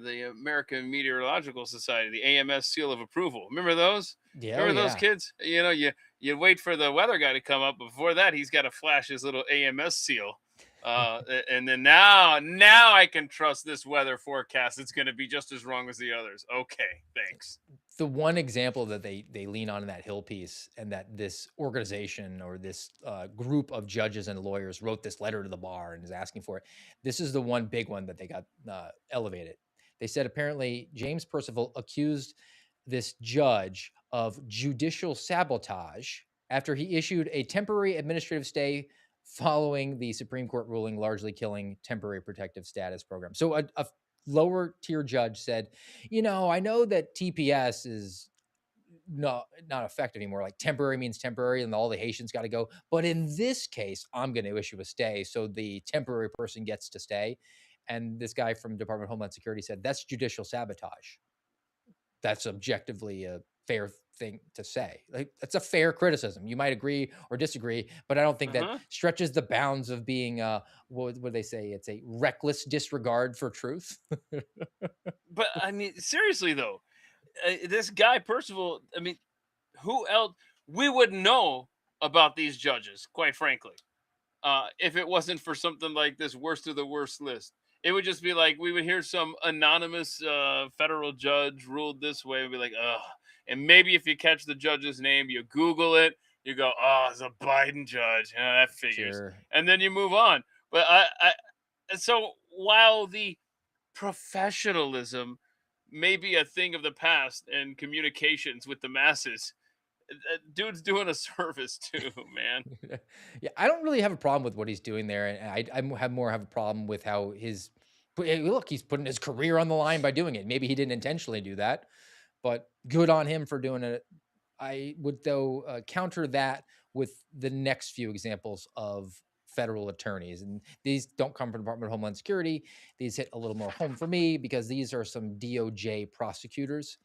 the American Meteorological Society, the AMS seal of approval. Remember those? Yeah, oh Remember those yeah. kids? You know, you wait for the weather guy to come up. Before that, he's got to flash his little AMS seal. And then now I can trust this weather forecast. It's going to be just as wrong as the others. Okay, thanks. The one example that they lean on in that Hill piece, and that this organization or this group of judges and lawyers wrote this letter to the bar and is asking for it. This is the one big one that they got elevated. They said apparently James Percival accused this judge of judicial sabotage after he issued a temporary administrative stay following the Supreme Court ruling largely killing temporary protective status program. So a lower tier judge said, I know that TPS is not effective anymore. Like temporary means temporary, and all the Haitians got to go. But in this case, I'm going to issue a stay, so the temporary person gets to stay. And this guy from Department of Homeland Security said that's judicial sabotage. That's objectively a fair thing to say. Like that's a fair criticism. You might agree or disagree, but I don't think that Uh-huh. stretches the bounds of being what would they say? It's a reckless disregard for truth. But I mean, seriously though, this guy Percival. I mean, who else? We wouldn't know about these judges, quite frankly, if it wasn't for something like this worst of the worst list. It would just be like we would hear some anonymous federal judge ruled this way and be like, ugh. And maybe if you catch the judge's name, you Google it, you go, oh, it's a Biden judge. Yeah, that figures. Sure. And then you move on. But so while the professionalism may be a thing of the past and communications with the masses, dude's doing a service too, man. Yeah, I don't really have a problem with what he's doing there, and I have a problem with how his Hey, look, he's putting his career on the line by doing it. Maybe he didn't intentionally do that, but good on him for doing it. I would, though, counter that with the next few examples of federal attorneys. And these don't come from the Department of Homeland Security. These hit a little more home for me because these are some DOJ prosecutors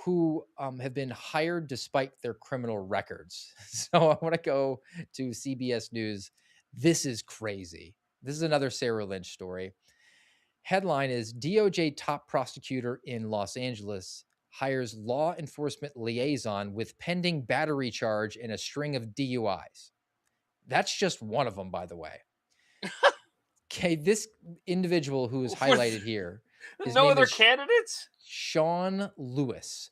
who have been hired despite their criminal records. So I want to go to CBS News. This is crazy. This is another Sarah Lynch story. Headline is DOJ top prosecutor in Los Angeles hires law enforcement liaison with pending battery charge in a string of DUIs. That's just one of them, by the way. Okay, this individual who is highlighted here, his No name other is candidates? Sean Lewis,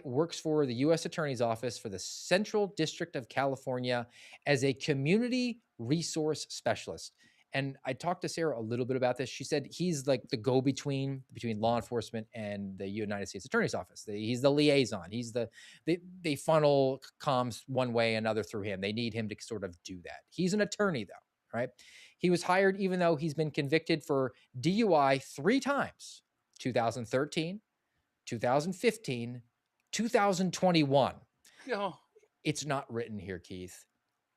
works for the U.S. Attorney's Office for the Central District of California as a community resource specialist. And I talked to Sarah a little bit about this. She said he's like the go-between between law enforcement and the United States Attorney's Office. He's the liaison. They funnel comms one way, another through him. They need him to sort of do that. He's an attorney, though, right? He was hired even though he's been convicted for DUI 3 times: 2013, 2015, 2021. No. It's not written here, Keith.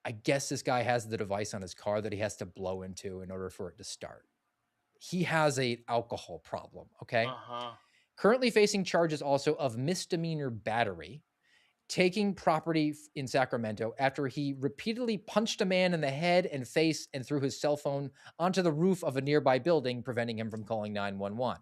I guess this guy has the device on his car that he has to blow into in order for it to start. He has an alcohol problem, okay? Uh-huh. Currently facing charges also of misdemeanor battery, taking property in Sacramento after he repeatedly punched a man in the head and face and threw his cell phone onto the roof of a nearby building, preventing him from calling 911.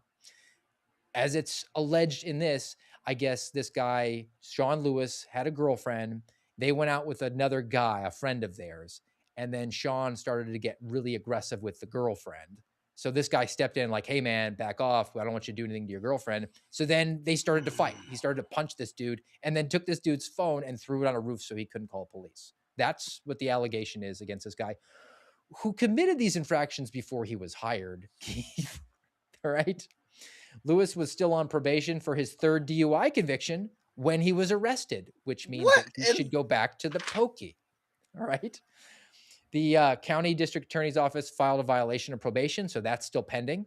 As it's alleged in this, I guess this guy, Sean Lewis, had a girlfriend. They went out with another guy, a friend of theirs. And then Sean started to get really aggressive with the girlfriend. So this guy stepped in like, hey, man, back off. I don't want you to do anything to your girlfriend. So then they started to fight. He started to punch this dude and then took this dude's phone and threw it on a roof so he couldn't call police. That's what the allegation is against this guy who committed these infractions before he was hired. All right. Lewis was still on probation for his 3rd DUI conviction when he was arrested, which means that he should go back to the pokey. All right. The county district attorney's office filed a violation of probation, so that's still pending.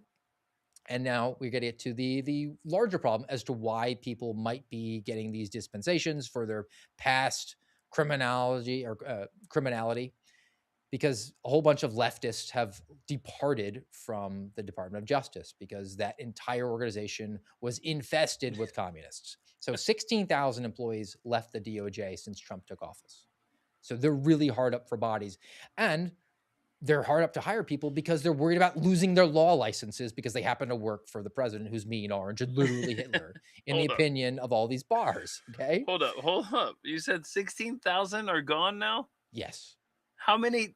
And now we're going to get to the larger problem as to why people might be getting these dispensations for their past criminality, because a whole bunch of leftists have departed from the Department of Justice because that entire organization was infested with communists. So 16,000 employees left the DOJ since Trump took office. So they're really hard up for bodies. And they're hard up to hire people because they're worried about losing their law licenses because they happen to work for the president who's mean, orange, and literally Hitler, in the opinion of all these bars. Okay. Hold up. You said 16,000 are gone now? Yes. How many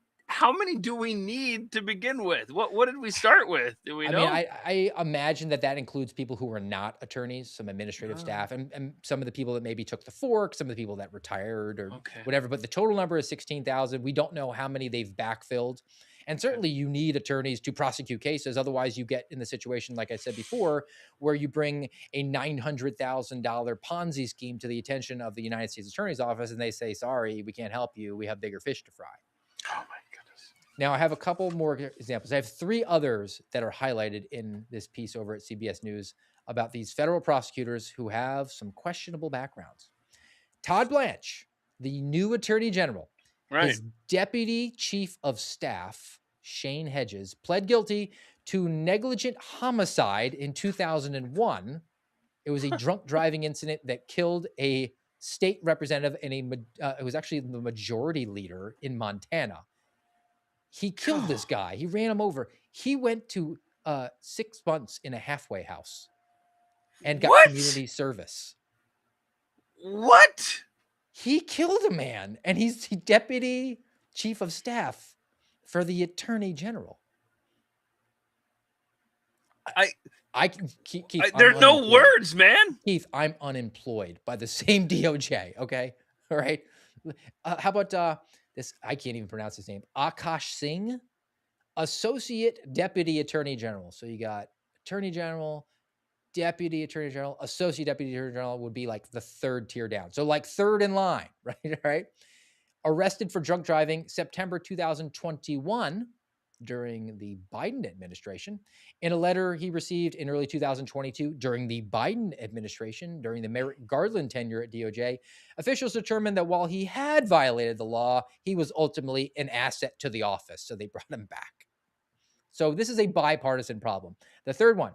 do we need to begin with? What did we start with? Do we know? I imagine that includes people who are not attorneys, some administrative staff, and some of the people that maybe took the fork, some of the people that retired or whatever. But the total number is 16,000. We don't know how many they've backfilled. And certainly you need attorneys to prosecute cases. Otherwise, you get in the situation, like I said before, where you bring a $900,000 Ponzi scheme to the attention of the United States Attorney's Office, and they say, sorry, we can't help you. We have bigger fish to fry. Oh, my goodness. Now, I have a couple more examples. I have 3 others that are highlighted in this piece over at CBS News about these federal prosecutors who have some questionable backgrounds. Todd Blanche, the new attorney general, his deputy chief of staff, Shane Hedges, pled guilty to negligent homicide in 2001. It was a drunk driving incident that killed a state representative and it was actually the majority leader in Montana. He killed this guy. He ran him over. He went to 6 months in a halfway house and got community service. What? He killed a man, and he's the deputy chief of staff for the attorney general. Keith, there's no words, man. Keith, I'm unemployed by the same DOJ. Okay. All right. How about this? I can't even pronounce his name. Akash Singh, associate deputy attorney general. So you got attorney general, deputy attorney general, associate deputy attorney general would be like the 3rd tier down. So like 3rd in line, right? Right. Arrested for drunk driving September 2021 during the Biden administration. In a letter he received in early 2022 during the Biden administration, during the Merrick Garland tenure at DOJ, officials determined that while he had violated the law, he was ultimately an asset to the office. So they brought him back. So this is a bipartisan problem. The third one,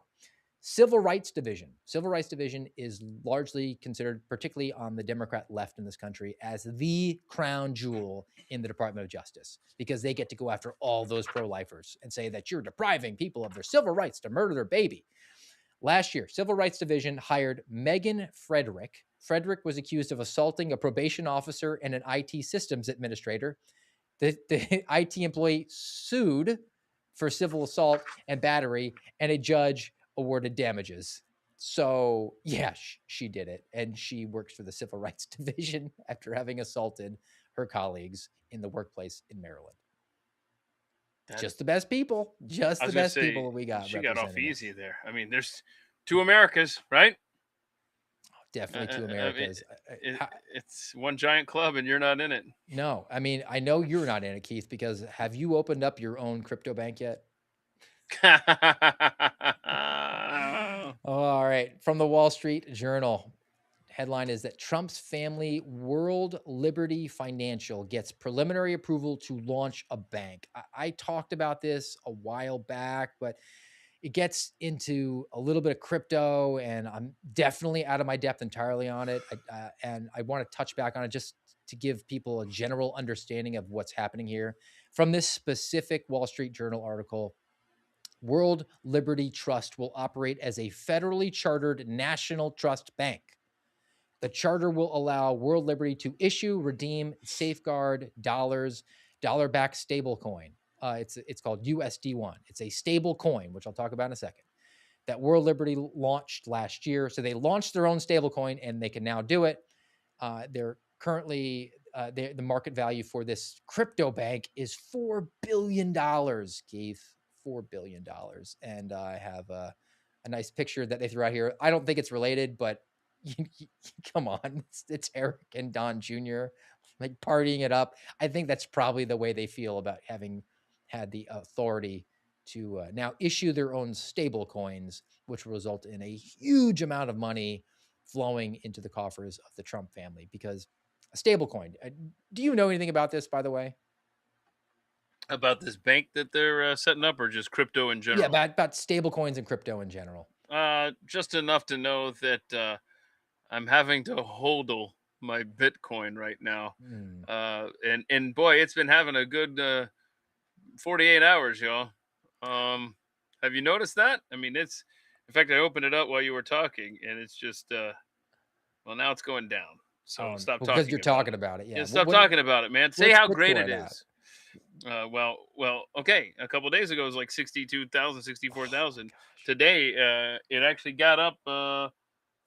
Civil Rights Division. Civil Rights Division is largely considered, particularly on the Democrat left in this country, as the crown jewel in the Department of Justice, because they get to go after all those pro-lifers and say that you're depriving people of their civil rights to murder their baby. Last year, Civil Rights Division hired Megan Frederick. Frederick was accused of assaulting a probation officer and an IT systems administrator. The IT employee sued for civil assault and battery, and a judge awarded damages. So, yeah, she did it. And she works for the Civil Rights Division after having assaulted her colleagues in the workplace in Maryland. Just the best people. Just the best people we got. She got off easy there. I mean, there's two Americas, right? Definitely two Americas. It's one giant club and you're not in it. No, I mean, I know you're not in it, Keith, because have you opened up your own crypto bank yet? All right. From the Wall Street Journal, headline is that Trump's family, World Liberty Financial, gets preliminary approval to launch a bank. I talked about this a while back, but it gets into a little bit of crypto, and I'm definitely out of my depth entirely on it. And I want to touch back on it just to give people a general understanding of what's happening here. From this specific Wall Street Journal article, World Liberty Trust will operate as a federally chartered national trust bank. The charter will allow World Liberty to issue, redeem, safeguard dollars, dollar-backed stablecoin. It's called USD1. It's a stable coin, which I'll talk about in a second, that World Liberty launched last year. So they launched their own stable coin, and they can now do it. They're currently, the market value for this crypto bank is $4 billion, Keith. $4 billion. And I have a nice picture that they threw out here. I don't think it's related, but come on. It's Eric and Don Jr. like partying it up. I think that's probably the way they feel about having had the authority to now issue their own stable coins, which will result in a huge amount of money flowing into the coffers of the Trump family. Because a stable coin, do you know anything about this, by the way? About this bank that they're setting up, or just crypto in general? Yeah, about stable coins and crypto in general. Just enough to know that I'm having to hodl my Bitcoin right now. And boy, it's been having a good 48 hours, y'all. Have you noticed that? I mean, in fact, I opened it up while you were talking, and it's just, well, now it's going down. So stop talking. Because you're talking about it. Yeah. Stop talking about it, man. Say how great it is. Well, okay. A couple of days ago, it was like 62,000, 64,000. Today, it actually got up,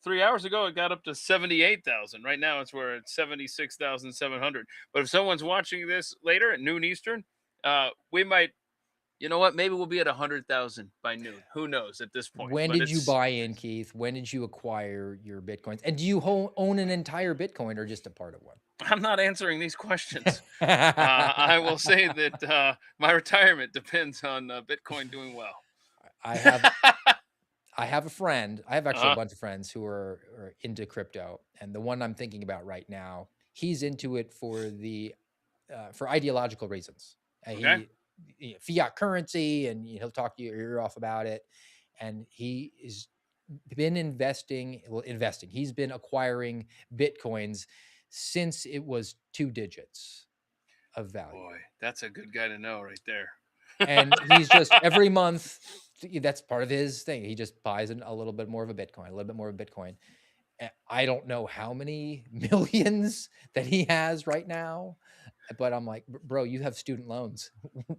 3 hours ago, it got up to 78,000. Right now, we're at 76,700. But if someone's watching this later at noon Eastern, we might, you know what? Maybe we'll be at 100,000 by noon. Who knows at this point? When did you buy in, Keith? When did you acquire your Bitcoins? And do you own an entire Bitcoin or just a part of one? I'm not answering these questions. I will say that my retirement depends on Bitcoin doing well. I have a friend. I have actually a bunch of friends who are into crypto, and the one I'm thinking about right now, he's into it for ideological reasons. Okay. Fiat currency, and he'll talk your ear off about it. And he has been investing. He's been acquiring Bitcoins since it was 2 digits of value. Boy, that's a good guy to know right there. And he's just every month, that's part of his thing. He just buys a little bit more of a Bitcoin. I don't know how many millions that he has right now, but I'm like, bro, you have student loans.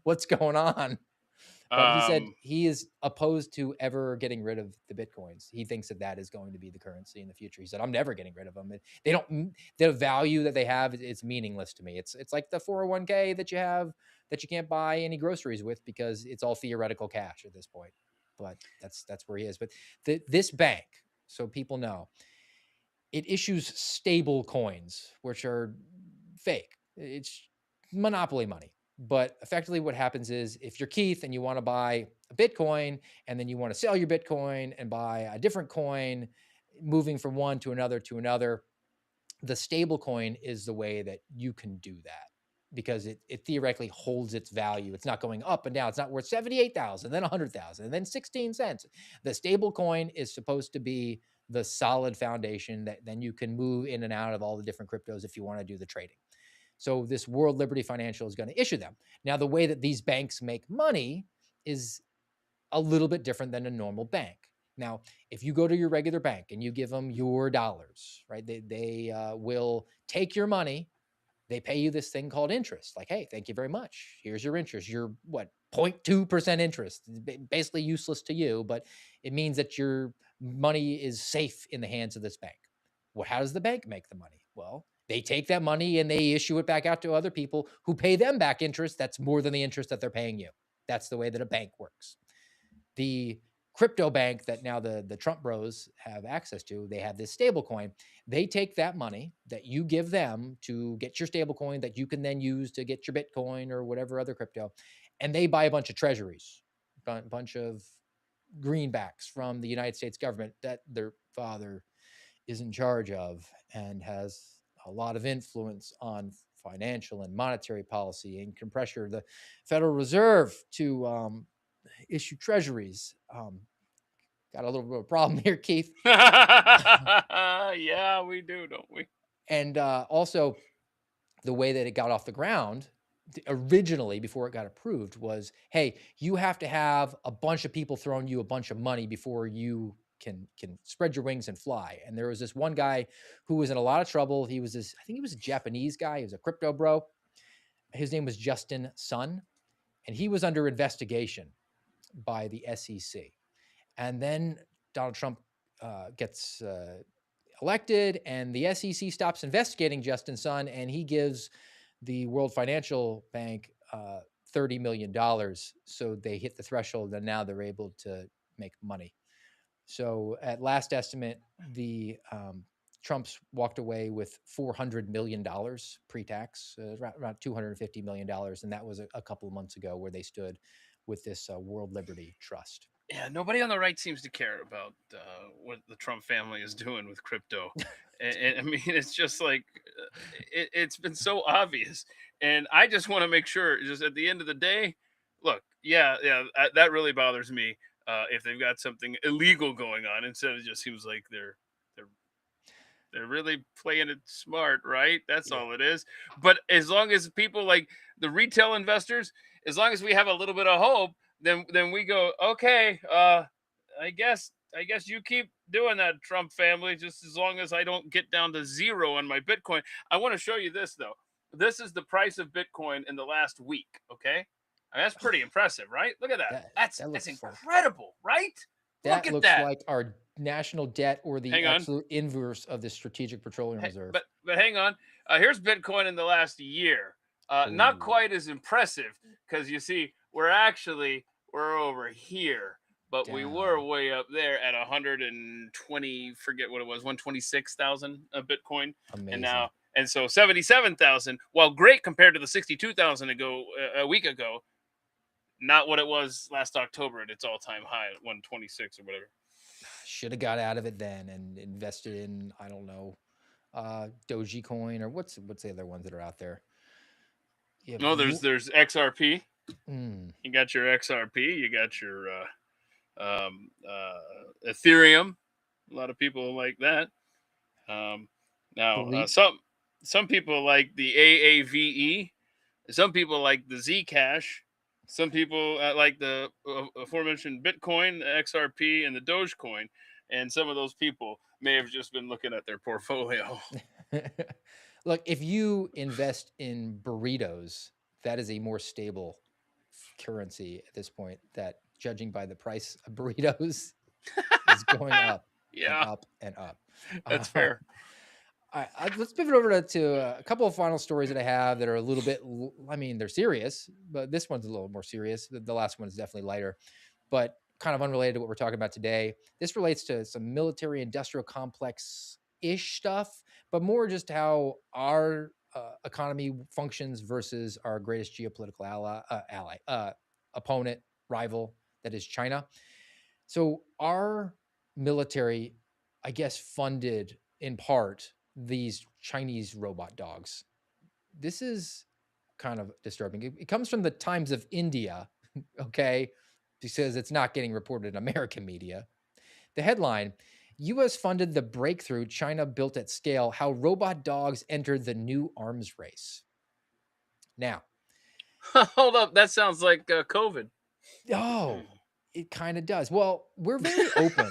What's going on? But he said he is opposed to ever getting rid of the Bitcoins. He thinks that is going to be the currency in the future. He said, I'm never getting rid of them. The value that they have, it's meaningless to me. It's like the 401k that you have that you can't buy any groceries with because it's all theoretical cash at this point. But that's where he is. But this bank, so people know, it issues stable coins, which are fake. It's monopoly money. But effectively what happens is if you're Keith and you want to buy a Bitcoin and then you want to sell your Bitcoin and buy a different coin, moving from one to another, the stable coin is the way that you can do that because it theoretically holds its value. It's not going up and down. It's not worth 78,000, then 100,000, and then 16 cents. The stable coin is supposed to be the solid foundation that then you can move in and out of all the different cryptos if you want to do the trading. So this World Liberty Financial is going to issue them. Now, the way that these banks make money is a little bit different than a normal bank. Now, if you go to your regular bank and you give them your dollars, right, they will take your money. They pay you this thing called interest. Like, hey, thank you very much. Here's your interest. Your what, 0.2% interest. Basically useless to you, but it means that your money is safe in the hands of this bank. Well, how does the bank make the money? Well, they take that money and they issue it back out to other people who pay them back interest that's more than the interest that they're paying you. That's the way that a bank works. The crypto bank that now the Trump bros have access to, they have this stable coin. They take that money that you give them to get your stable coin that you can then use to get your Bitcoin or whatever other crypto, and they buy a bunch of treasuries, a bunch of greenbacks from the United States government that their father is in charge of and has a lot of influence on financial and monetary policy and can pressure the Federal Reserve to issue treasuries. Got a little bit of a problem here, Keith. Yeah, we do, don't we? And also, the way that it got off the ground originally, before it got approved, was, hey, you have to have a bunch of people throwing you a bunch of money before you can spread your wings and fly. And there was this one guy who was in a lot of trouble. He was this, I think he was a Japanese guy. He was a crypto bro. His name was Justin Sun, and he was under investigation by the SEC. And then Donald Trump gets elected, and the SEC stops investigating Justin Sun, and he gives the World Financial Bank $30 million. So they hit the threshold, and now they're able to make money. So at last estimate, the Trump's walked away with $400 million pre-tax, around $250 million. And that was a couple of months ago where they stood with this World Liberty Trust. Yeah, nobody on the right seems to care about what the Trump family is doing with crypto. And I mean, it's just like it's been so obvious. And I just want to make sure, just at the end of the day, look, yeah, that really bothers me if they've got something illegal going on. Instead, it just seems like they're really playing it smart, right? That's all it is. But as long as people like the retail investors, as long as we have a little bit of hope, then we go, okay, I guess you keep doing that, Trump family, just as long as I don't get down to zero on my Bitcoin. I want to show you this though. This is the price of Bitcoin in the last week. Okay, I mean, that's pretty impressive, right? Look at that. That's incredible, right? That looks like our national debt or the absolute inverse of the Strategic Petroleum Reserve. But hang on. Here's Bitcoin in the last year. Not quite as impressive because you see, we're over here, but we were way up there at 120, forget what it was, 126,000 a Bitcoin. Amazing. And so 77,000, while great compared to the 62,000 a week ago, not what it was last October at its all-time high at 126 or whatever. Should have got out of it then and invested in, I don't know, Dogecoin or what's the other ones that are out there? No, there's XRP. You got your XRP. You got your Ethereum. A lot of people like that. Now, some people like the AAVE. Some people like the Zcash. Some people like the aforementioned Bitcoin, the XRP, and the Dogecoin. And some of those people may have just been looking at their portfolio. Look, if you invest in burritos, that is a more stable currency at this point, that judging by the price of burritos is going up and up and up. That's fair. All right, let's pivot over to a couple of final stories that I have that are a little bit, I mean, they're serious, but this one's a little more serious. The last one is definitely lighter, but kind of unrelated to what we're talking about today. This relates to some military industrial complex-ish stuff, but more just how our economy functions versus our greatest geopolitical opponent, rival, that is China. So our military, I guess, funded in part these Chinese robot dogs. This is kind of disturbing. It comes from the Times of India, okay, because it's not getting reported in American media. The headline: US funded the breakthrough China built at scale, how robot dogs entered the new arms race. Now, Hold up, that sounds like COVID. oh, it kind of does. Well, we're very open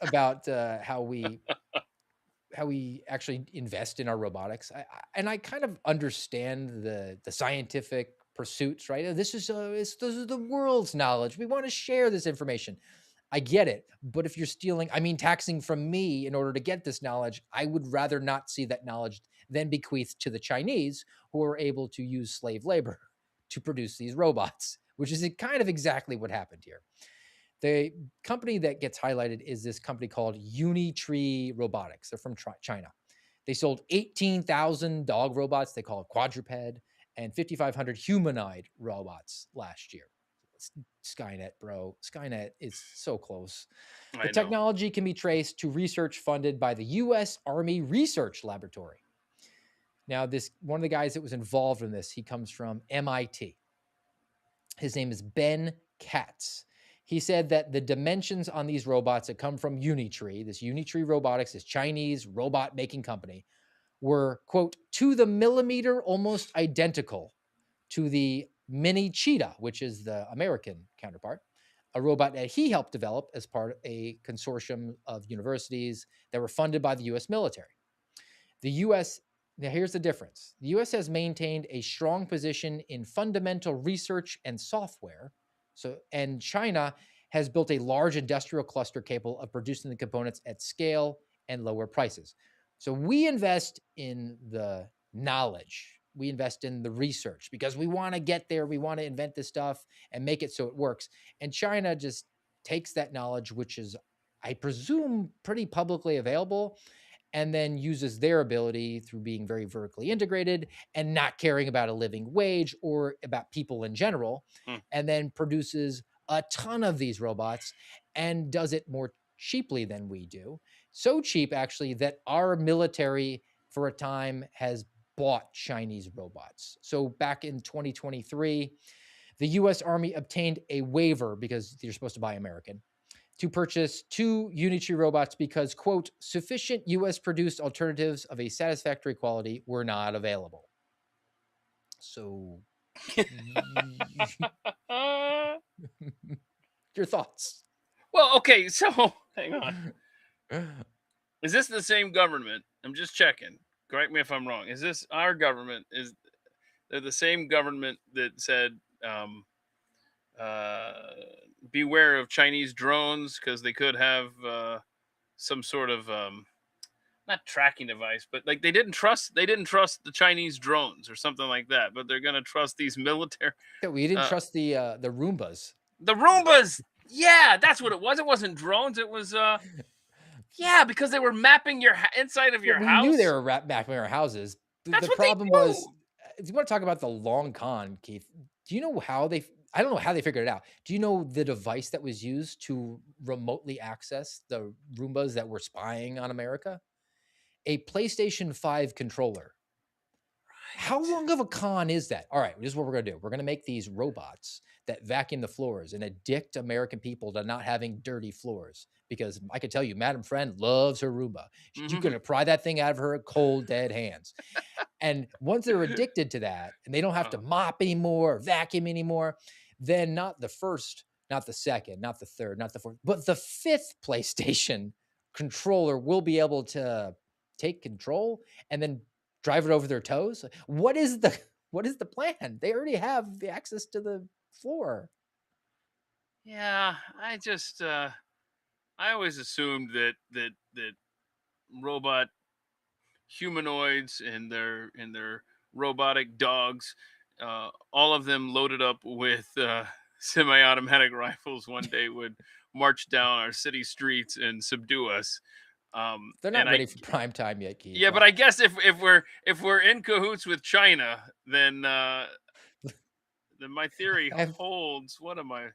about how we actually invest in our robotics. And I kind of understand the scientific pursuits, right? This is the world's knowledge. We want to share this information. I get it, but if you're stealing, I mean, taxing from me in order to get this knowledge, I would rather not see that knowledge than bequeathed to the Chinese, who are able to use slave labor to produce these robots, which is kind of exactly what happened here. The company that gets highlighted is this company called Unitree Robotics. They're from China. They sold 18,000 dog robots, they call it quadruped, and 5,500 humanoid robots last year. Skynet, bro. Skynet is so close. The I know. technology can be traced to research funded by the US Army Research Laboratory. Now, this one of the guys that was involved in this, he comes from MIT. His name is Ben Katz. He said that the dimensions on these robots that come from Unitree, this Unitree Robotics, this Chinese robot making company, were, quote, to the millimeter almost identical to the Mini Cheetah, which is the American counterpart, a robot that he helped develop as part of a consortium of universities that were funded by the US military. The US, now here's the difference. The US has maintained a strong position in fundamental research and software. And China has built a large industrial cluster capable of producing the components at scale and lower prices. So we invest in the knowledge. We invest in the research because we want to get there. We want to invent this stuff and make it so it works. And China just takes that knowledge, which is, I presume, pretty publicly available, and then uses their ability through being very vertically integrated and not caring about a living wage or about people in general, and then produces a ton of these robots and does it more cheaply than we do. So cheap, actually, that our military for a time has bought Chinese robots. So back in 2023, the US Army obtained a waiver, because you're supposed to buy American, to purchase 2 Unitree robots because, quote, sufficient US produced alternatives of a satisfactory quality were not available. So, your thoughts? Well, okay, so hang on. Is this the same government? I'm just checking. Correct me if I'm wrong. Is this our government? Is they're the same government that said, uh, beware of Chinese drones because they could have some sort of not tracking device, but like they didn't trust the Chinese drones or something like that, but they're gonna trust these military Yeah, we didn't trust the Roombas. the Roombas. Yeah, that's what it was. It wasn't drones. It was yeah, because they were mapping your inside of your We house. knew they were back in our houses. That's The what they problem do. was, you want to talk about the long con, Keith? Do you know how they? I don't know how they figured it out. Do you know the device that was used to remotely access the Roombas that were spying on America? A PlayStation 5 controller. How long of a con is that? All right, this is what we're going to do. We're going to make these robots that vacuum the floors and addict American people to not having dirty floors. Because I can tell you, Madam Friend loves her Roomba. You're going to pry that thing out of her cold, dead hands. And once they're addicted to that and they don't have to mop anymore, or vacuum anymore, then not the first, not the second, not the third, not the fourth, but the 5th PlayStation controller will be able to take control and then drive it over their toes. What is the plan? They already have the access to the floor. Yeah, I just I always assumed that robot humanoids and their robotic dogs, all of them loaded up with semi-automatic rifles, one day would march down our city streets and subdue us. They're And not ready for prime time yet, Keith. yeah, but I guess if we're in cahoots with China, then my theory I've holds. What am I?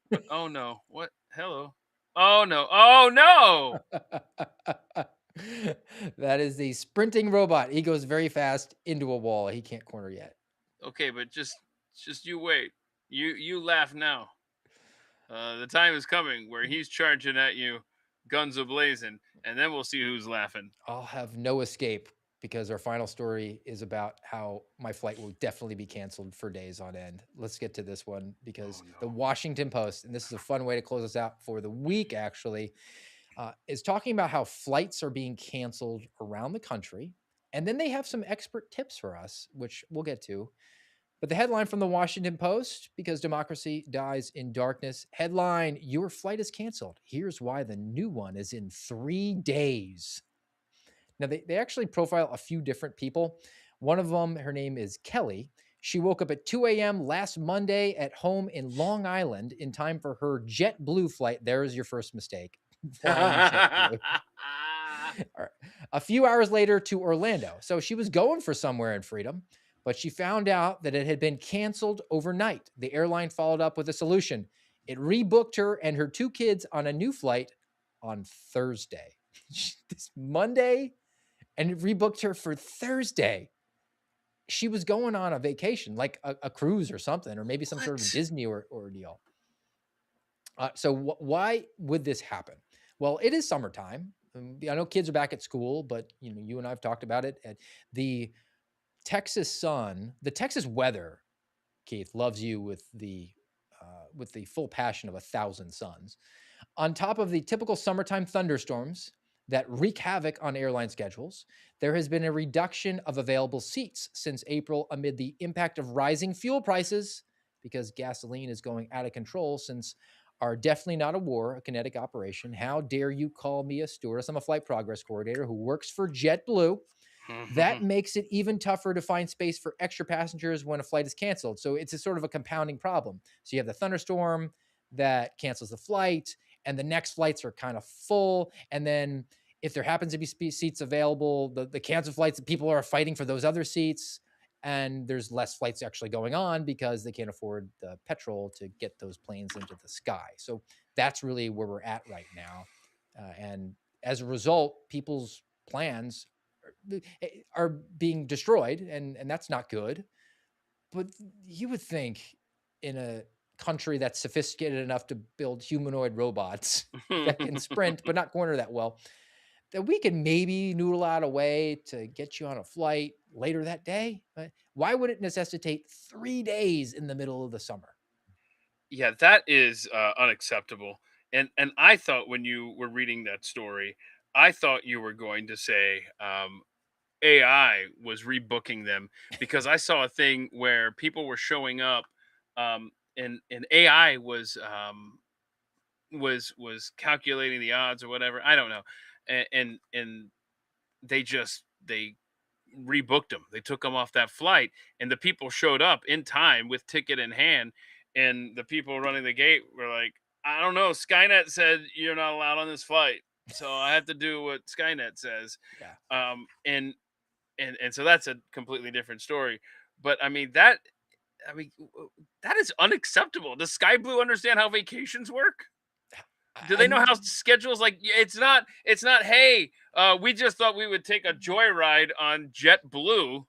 What? Oh no! What? Hello? Oh no! Oh no! That is the sprinting robot. He goes very fast into a wall. He can't corner yet. Okay, but just you wait. You laugh now. The time is coming where he's charging at you, guns ablazing, and then we'll see who's laughing. I'll have no escape because our final story is about how my flight will definitely be canceled for days on end. Let's get to this one because Oh the no! Washington Post, and this is a fun way to close us out for the week, actually, is talking about how flights are being canceled around the country. And then they have some expert tips for us, which we'll get to. But the headline from the Washington Post, because democracy dies in darkness, headline, your flight is canceled. Here's why the new one is in 3 days. Now, they actually profile a few different people. One of them, her name is Kelly. She woke up at 2 a.m. last Monday at home in Long Island in time for her JetBlue flight. There is your first mistake. Flying JetBlue. All right. A few hours later to Orlando. So she was going for somewhere in freedom, but she found out that it had been canceled overnight. The airline followed up with a solution. It rebooked her and her 2 kids on a new flight on Thursday. This Monday, and it rebooked her for Thursday. She was going on a vacation, like a cruise or something, or maybe some sort of What? Disney ordeal. So why would this happen? Well, it is summertime. I know kids are back at school, but you and I have talked about it. The Texas sun, the Texas weather, Keith, loves you with the full passion of 1,000 suns. On top of the typical summertime thunderstorms that wreak havoc on airline schedules, there has been a reduction of available seats since April amid the impact of rising fuel prices because gasoline is going out of control since are definitely not a war, a kinetic operation. How dare you call me a stewardess? I'm a flight progress coordinator who works for JetBlue. That makes it even tougher to find space for extra passengers when a flight is canceled. So it's a sort of a compounding problem. So you have the thunderstorm that cancels the flight, and the next flights are kind of full. And then if there happens to be seats available, the canceled flights, people are fighting for those other seats. And there's less flights actually going on because they can't afford the petrol to get those planes into the sky. So that's really where we're at right now. And as a result, people's plans are being destroyed, and that's not good. But you would think in a country that's sophisticated enough to build humanoid robots that can sprint but not corner that well, that we can maybe noodle out a way to get you on a flight later that day. But why would it necessitate 3 days in the middle of the summer? Yeah, that is unacceptable. And I thought when you were reading that story, I thought you were going to say AI was rebooking them because I saw a thing where people were showing up, and AI was calculating the odds or whatever. I don't know, and they rebooked them. They took them off that flight, and the people showed up in time with ticket in hand, and the people running the gate were like, "I don't know. Skynet said you're not allowed on this flight, so I have to do what Skynet says." Yeah. And so that's a completely different story. But that is unacceptable. Does Sky Blue understand how vacations work? Do they know how schedules like it's not hey, we just thought we would take a joyride on JetBlue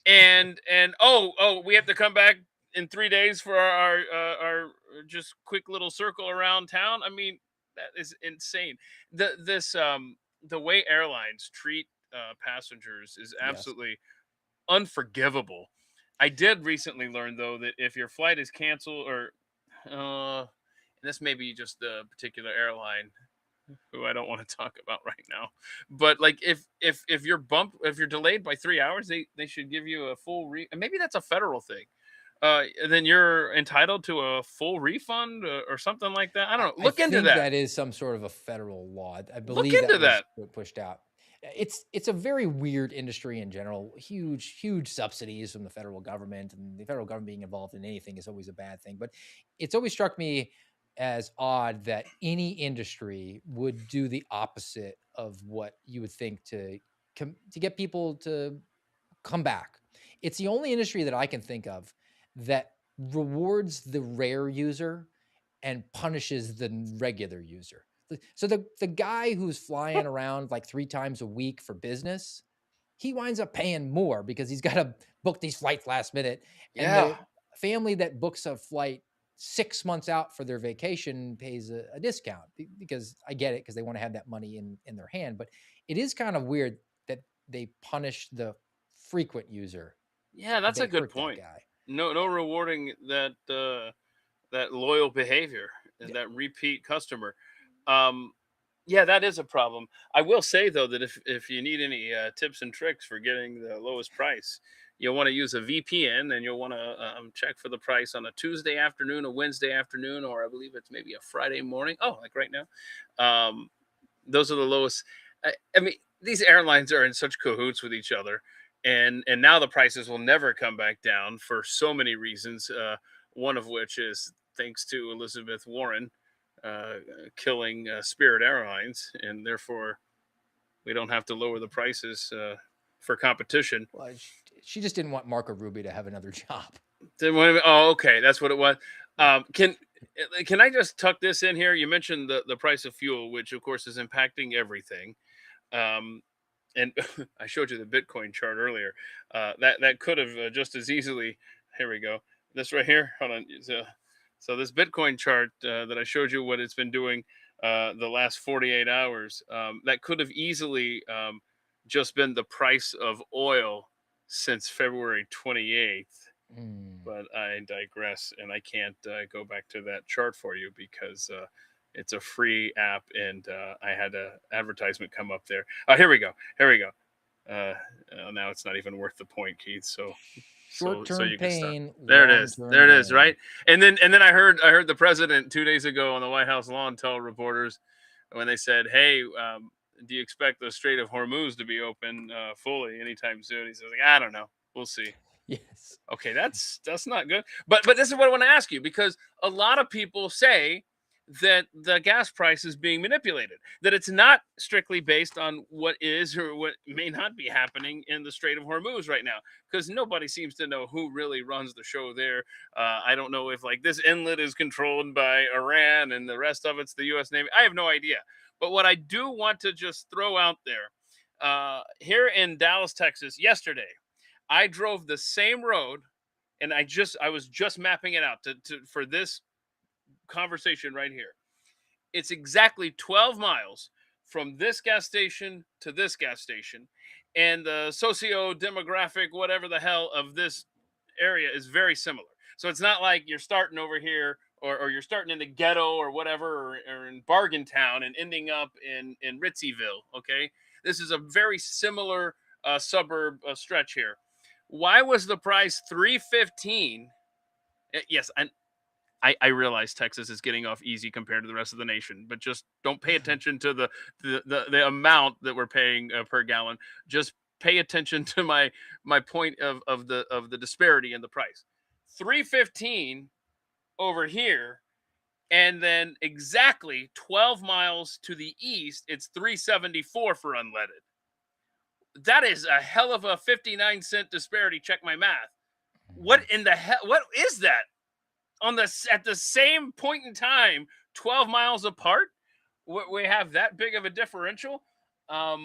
and we have to come back in 3 days for our just quick little circle around town. I mean, that is insane. The way airlines treat passengers is Yes. absolutely unforgivable. I did recently learn though that if your flight is canceled or this may be just the particular airline who I don't want to talk about right now. But like if you're delayed by 3 hours, they should give you a full and maybe that's a federal thing. Then you're entitled to a full refund or something like that. I don't know. I Look into think that. that is some sort of a federal law. I Look believe that into was that. pushed out. It's a very weird industry in general. Huge subsidies from the federal government, and the federal government being involved in anything is always a bad thing. But it's always struck me as odd that any industry would do the opposite of what you would think to get people to come back. It's the only industry that I can think of that rewards the rare user and punishes the regular user. So the guy who's flying around like 3 times a week for business, he winds up paying more because he's got to book these flights last minute. And Yeah. the family that books a flight 6 months out for their vacation pays a discount because I get it because they want to have that money in their hand. But it is kind of weird that they punish the frequent user. Yeah, that's They a good hurt that point. guy. No rewarding that loyal behavior and Yeah. that repeat customer. Um, yeah, that is a problem. I will say though that if you need any tips and tricks for getting the lowest price, you'll want to use a VPN, and you'll want to check for the price on a Tuesday afternoon, a Wednesday afternoon, or I believe it's maybe a Friday morning. Oh, like right now. Um, those are the lowest. I mean, these airlines are in such cahoots with each other, and now the prices will never come back down for so many reasons. One of which is thanks to Elizabeth Warren uh, killing Spirit Airlines, and therefore we don't have to lower the prices for competition. Well, she just didn't want Marco Rubio to have another job. Oh, okay, that's what it was. Can I just tuck this in here? You mentioned the price of fuel, which of course is impacting everything. Um, and I showed you the Bitcoin chart earlier. That could have just as easily. Here we go. This right here. Hold on. So this Bitcoin chart that I showed you, what it's been doing the last 48 hours, that could have easily just been the price of oil since February 28th. But I digress, and I can't go back to that chart for you because it's a free app, and I had an advertisement come up there. Oh, here we go. Here we go. Now it's not even worth the point, Keith. So Short-term you can stop. pain, There it is. long-term There it is. gain. Right. And then I heard the president 2 days ago on the White House lawn tell reporters when they said, "Hey, do you expect the Strait of Hormuz to be open fully anytime soon?" He says, like, "I don't know. We'll see." Yes. Okay, that's not good. But this is what I want to ask you, because a lot of people say that the gas price is being manipulated, that it's not strictly based on what is or what may not be happening in the Strait of Hormuz right now, because nobody seems to know who really runs the show there. I don't know if like this inlet is controlled by Iran and the rest of it's the U.S. Navy. I have no idea. But what I do want to just throw out there, here in Dallas, Texas, yesterday, I drove the same road, and I was just mapping it out for this conversation right here. It's exactly 12 miles from this gas station to this gas station, and the socio-demographic whatever the hell of this area is very similar. So it's not like you're starting over here, or you're starting in the ghetto or whatever, or in Bargain Town and ending up in Ritzyville. Okay, this is a very similar suburb stretch here. Why was the price $3.15? Yes, I realize Texas is getting off easy compared to the rest of the nation, but just don't pay attention to the amount that we're paying per gallon. Just pay attention to my point of the disparity in the price. $3.15 over here, and then exactly 12 miles to the east, it's $3.74 for unleaded. That is a hell of a 59-cent disparity. Check my math. What in the hell? What is that? At the same point in time, 12 miles apart, we have that big of a differential. That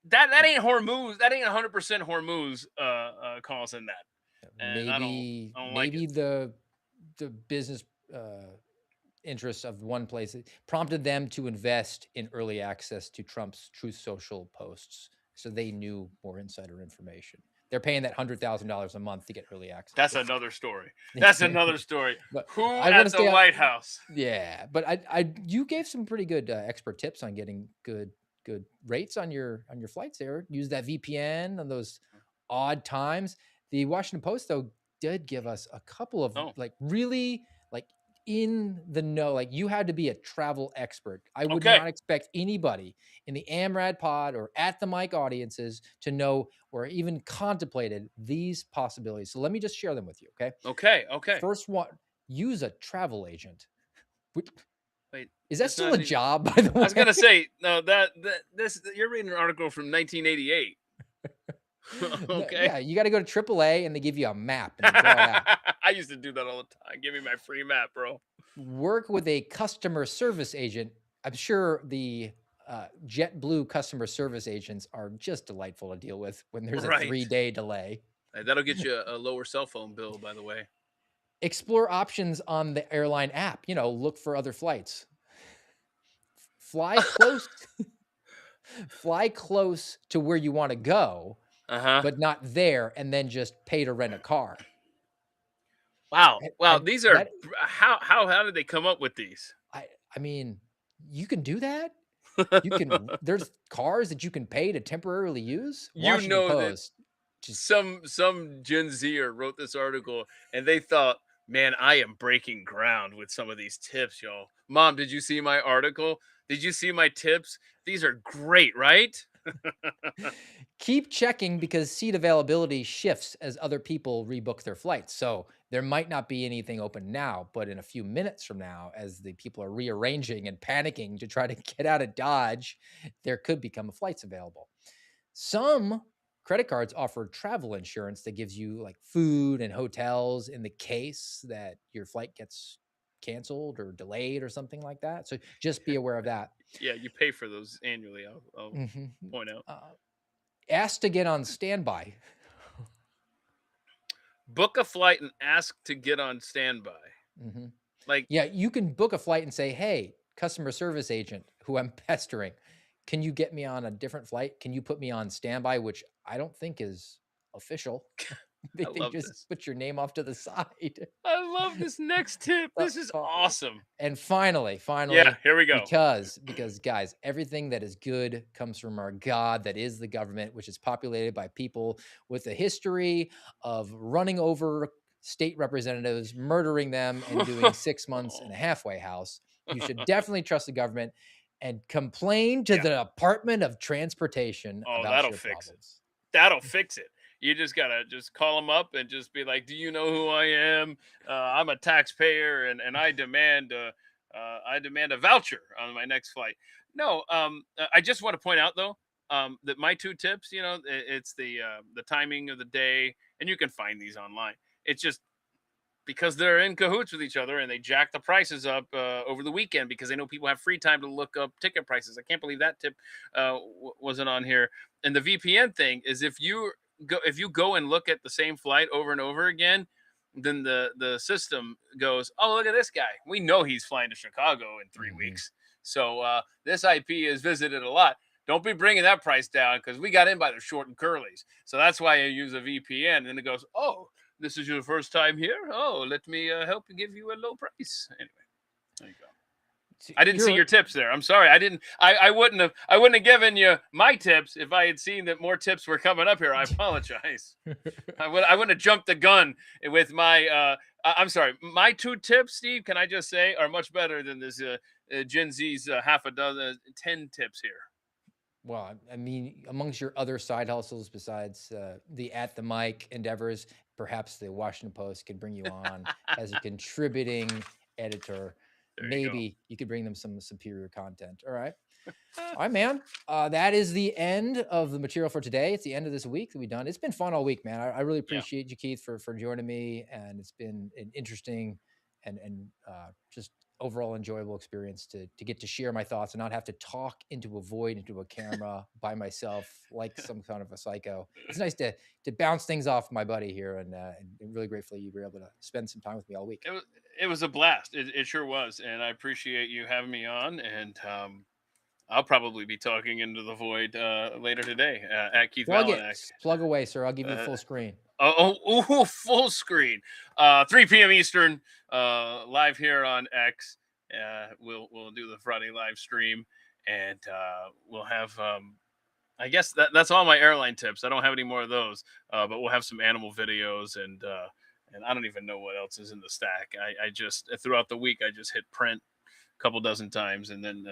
ain't Hormuz. That ain't 100% Hormuz causing that. And Maybe I don't like maybe it. the business interests of one place prompted them to invest in early access to Trump's Truth Social posts, so they knew more insider information. They're paying that $100,000 a month to get early access. That's another story. That's another story. But Who I want to at stay the White House? Yeah, but I you gave some pretty good expert tips on getting good rates on your flights there. Use that VPN on those odd times. The Washington Post though did give us a couple of like really like in the know. Like you had to be a travel expert. I would not expect anybody in the AMRAD pod or at the mic audiences to know or even contemplated these possibilities. So let me just share them with you. Okay. Okay. First one, use a travel agent. Wait, Is that it's still not a even, job, by the I was way? gonna say no. This you're reading an article from 1988. Okay. Yeah, you got to go to AAA and they give you a map and you draw it out. I used to do that all the time. Give me my free map, bro. Work with a customer service agent. I'm sure the JetBlue customer service agents are just delightful to deal with when there's a Right. 3-day delay. That'll get you a lower cell phone bill, by the way. Explore options on the airline app. Look for other flights. Fly close, fly close to where you want to go, Uh-huh. but not there, and then just pay to rent a car. Wow. And, Wow. and These are that how did they come up with these? I mean, you can do that. There's cars that you can pay to temporarily use. You Washington know that Post. Just some Gen Zer wrote this article and they thought, man, I am breaking ground with some of these tips, y'all. Mom, did you see my article? Did you see my tips? These are great, right? keep checking because seat availability shifts as other people rebook their flights. So there might not be anything open now, but in a few minutes from now, as the people are rearranging and panicking to try to get out of Dodge, there could become flights available. Some credit cards offer travel insurance that gives you like food and hotels in the case that your flight gets canceled or delayed or something like that. So just be aware of that. Yeah, you pay for those annually. I'll Mhm. point out. Ask to get on standby. Book a flight and ask to get on standby. Mhm. Like, Yeah, you can book a flight and say, "Hey, customer service agent who I'm pestering, can you get me on a different flight? Can you put me on standby?" Which I don't think is official. They I think love just this. put your name off to the side. I love this next tip. Uh, This is uh, awesome. and finally, Yeah, here we go. because guys, everything that is good comes from our God that is the government, which is populated by people with a history of running over state representatives, murdering them, and doing 6 months in a halfway house. You should definitely trust the government and complain to Yeah. the Department of Transportation Oh, about that'll your fix it. problems. That'll fix it. You just gotta just call them up and just be like, "Do you know who I am? I'm a taxpayer, and I demand a voucher on my next flight." No, I just want to point out though, that my two tips, it's the timing of the day, and you can find these online. It's just because they're in cahoots with each other and they jack the prices up over the weekend because they know people have free time to look up ticket prices. I can't believe that tip wasn't on here. And the VPN thing is if you go and look at the same flight over and over again, then the system goes, oh, look at this guy. We know he's flying to Chicago in 3 weeks. So this IP is visited a lot. Don't be bringing that price down because we got in by the short and curlies. So that's why I use a VPN. And then it goes, oh, this is your first time here? Oh, let me help give you a low price. Anyway, there you go. I didn't see You're your tips there. I'm sorry. I didn't. I wouldn't have given you my tips if I had seen that more tips were coming up here. I apologize. I wouldn't have jumped the gun with my. I'm sorry. My two tips, Steve. Can I just say, are much better than this Gen Z's half a dozen, 10 tips here. Well, I mean, amongst your other side hustles besides the at the mic endeavors, perhaps the Washington Post could bring you on as a contributing editor. There you go. Maybe you could bring them some superior content. All right. All right, man. That is the end of the material for today. It's the end of this week that we've done. It's been fun all week, man. I really Yeah. appreciate you, Keith, for joining me. And it's been an interesting and just overall enjoyable experience to get to share my thoughts and not have to talk into a void, into a camera by myself like some kind of a psycho. It's nice to bounce things off my buddy here, and really grateful you were able to spend some time with me all week. It was a blast. It sure was, and I appreciate you having me on. And I'll probably be talking into the void later today at Keith Plug Malinak. it. Plug away, sir. I'll give you full screen. Full screen. 3 p.m. Eastern, live here on X. We'll do the Friday live stream, and we'll have. I guess that's all my airline tips. I don't have any more of those, but we'll have some animal videos and I don't even know what else is in the stack. I just throughout the week I just hit print couple dozen times, and then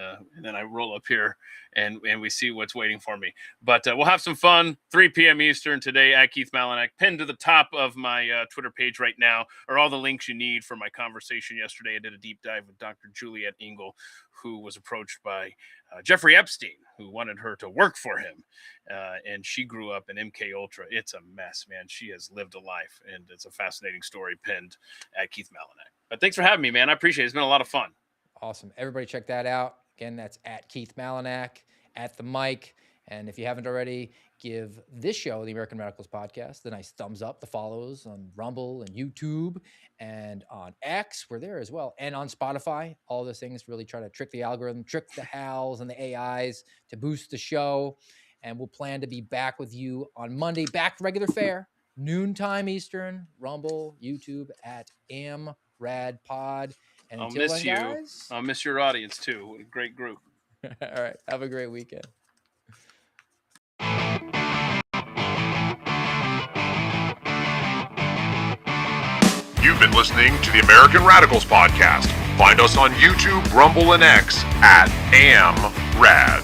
I roll up here and we see what's waiting for me. But we'll have some fun. 3 p.m. Eastern today at Keith Malinak. Pinned to the top of my Twitter page right now are all the links you need for my conversation yesterday. I did a deep dive with Dr. Juliet Engel, who was approached by Jeffrey Epstein, who wanted her to work for him. And she grew up in MK Ultra. It's a mess, man. She has lived a life, and it's a fascinating story pinned at Keith Malinak. But thanks for having me, man. I appreciate it. It's been a lot of fun. Awesome. Everybody check that out. Again, that's at Keith Malinak, at the mic. And if you haven't already, give this show, the American Radicals Podcast, the nice thumbs up, the follows on Rumble and YouTube and on X. We're there as well. And on Spotify. All those things really try to trick the algorithm, trick the HALs and the AIs to boost the show. And we'll plan to be back with you on Monday, back to regular fare, noontime Eastern, Rumble, YouTube at AmRadPod. And I'll miss you. Guys, I'll miss your audience too. What a great group. all right. Have a great weekend. You've been listening to the American Radicals Podcast. Find us on YouTube, Rumble, and X at AmRadPod.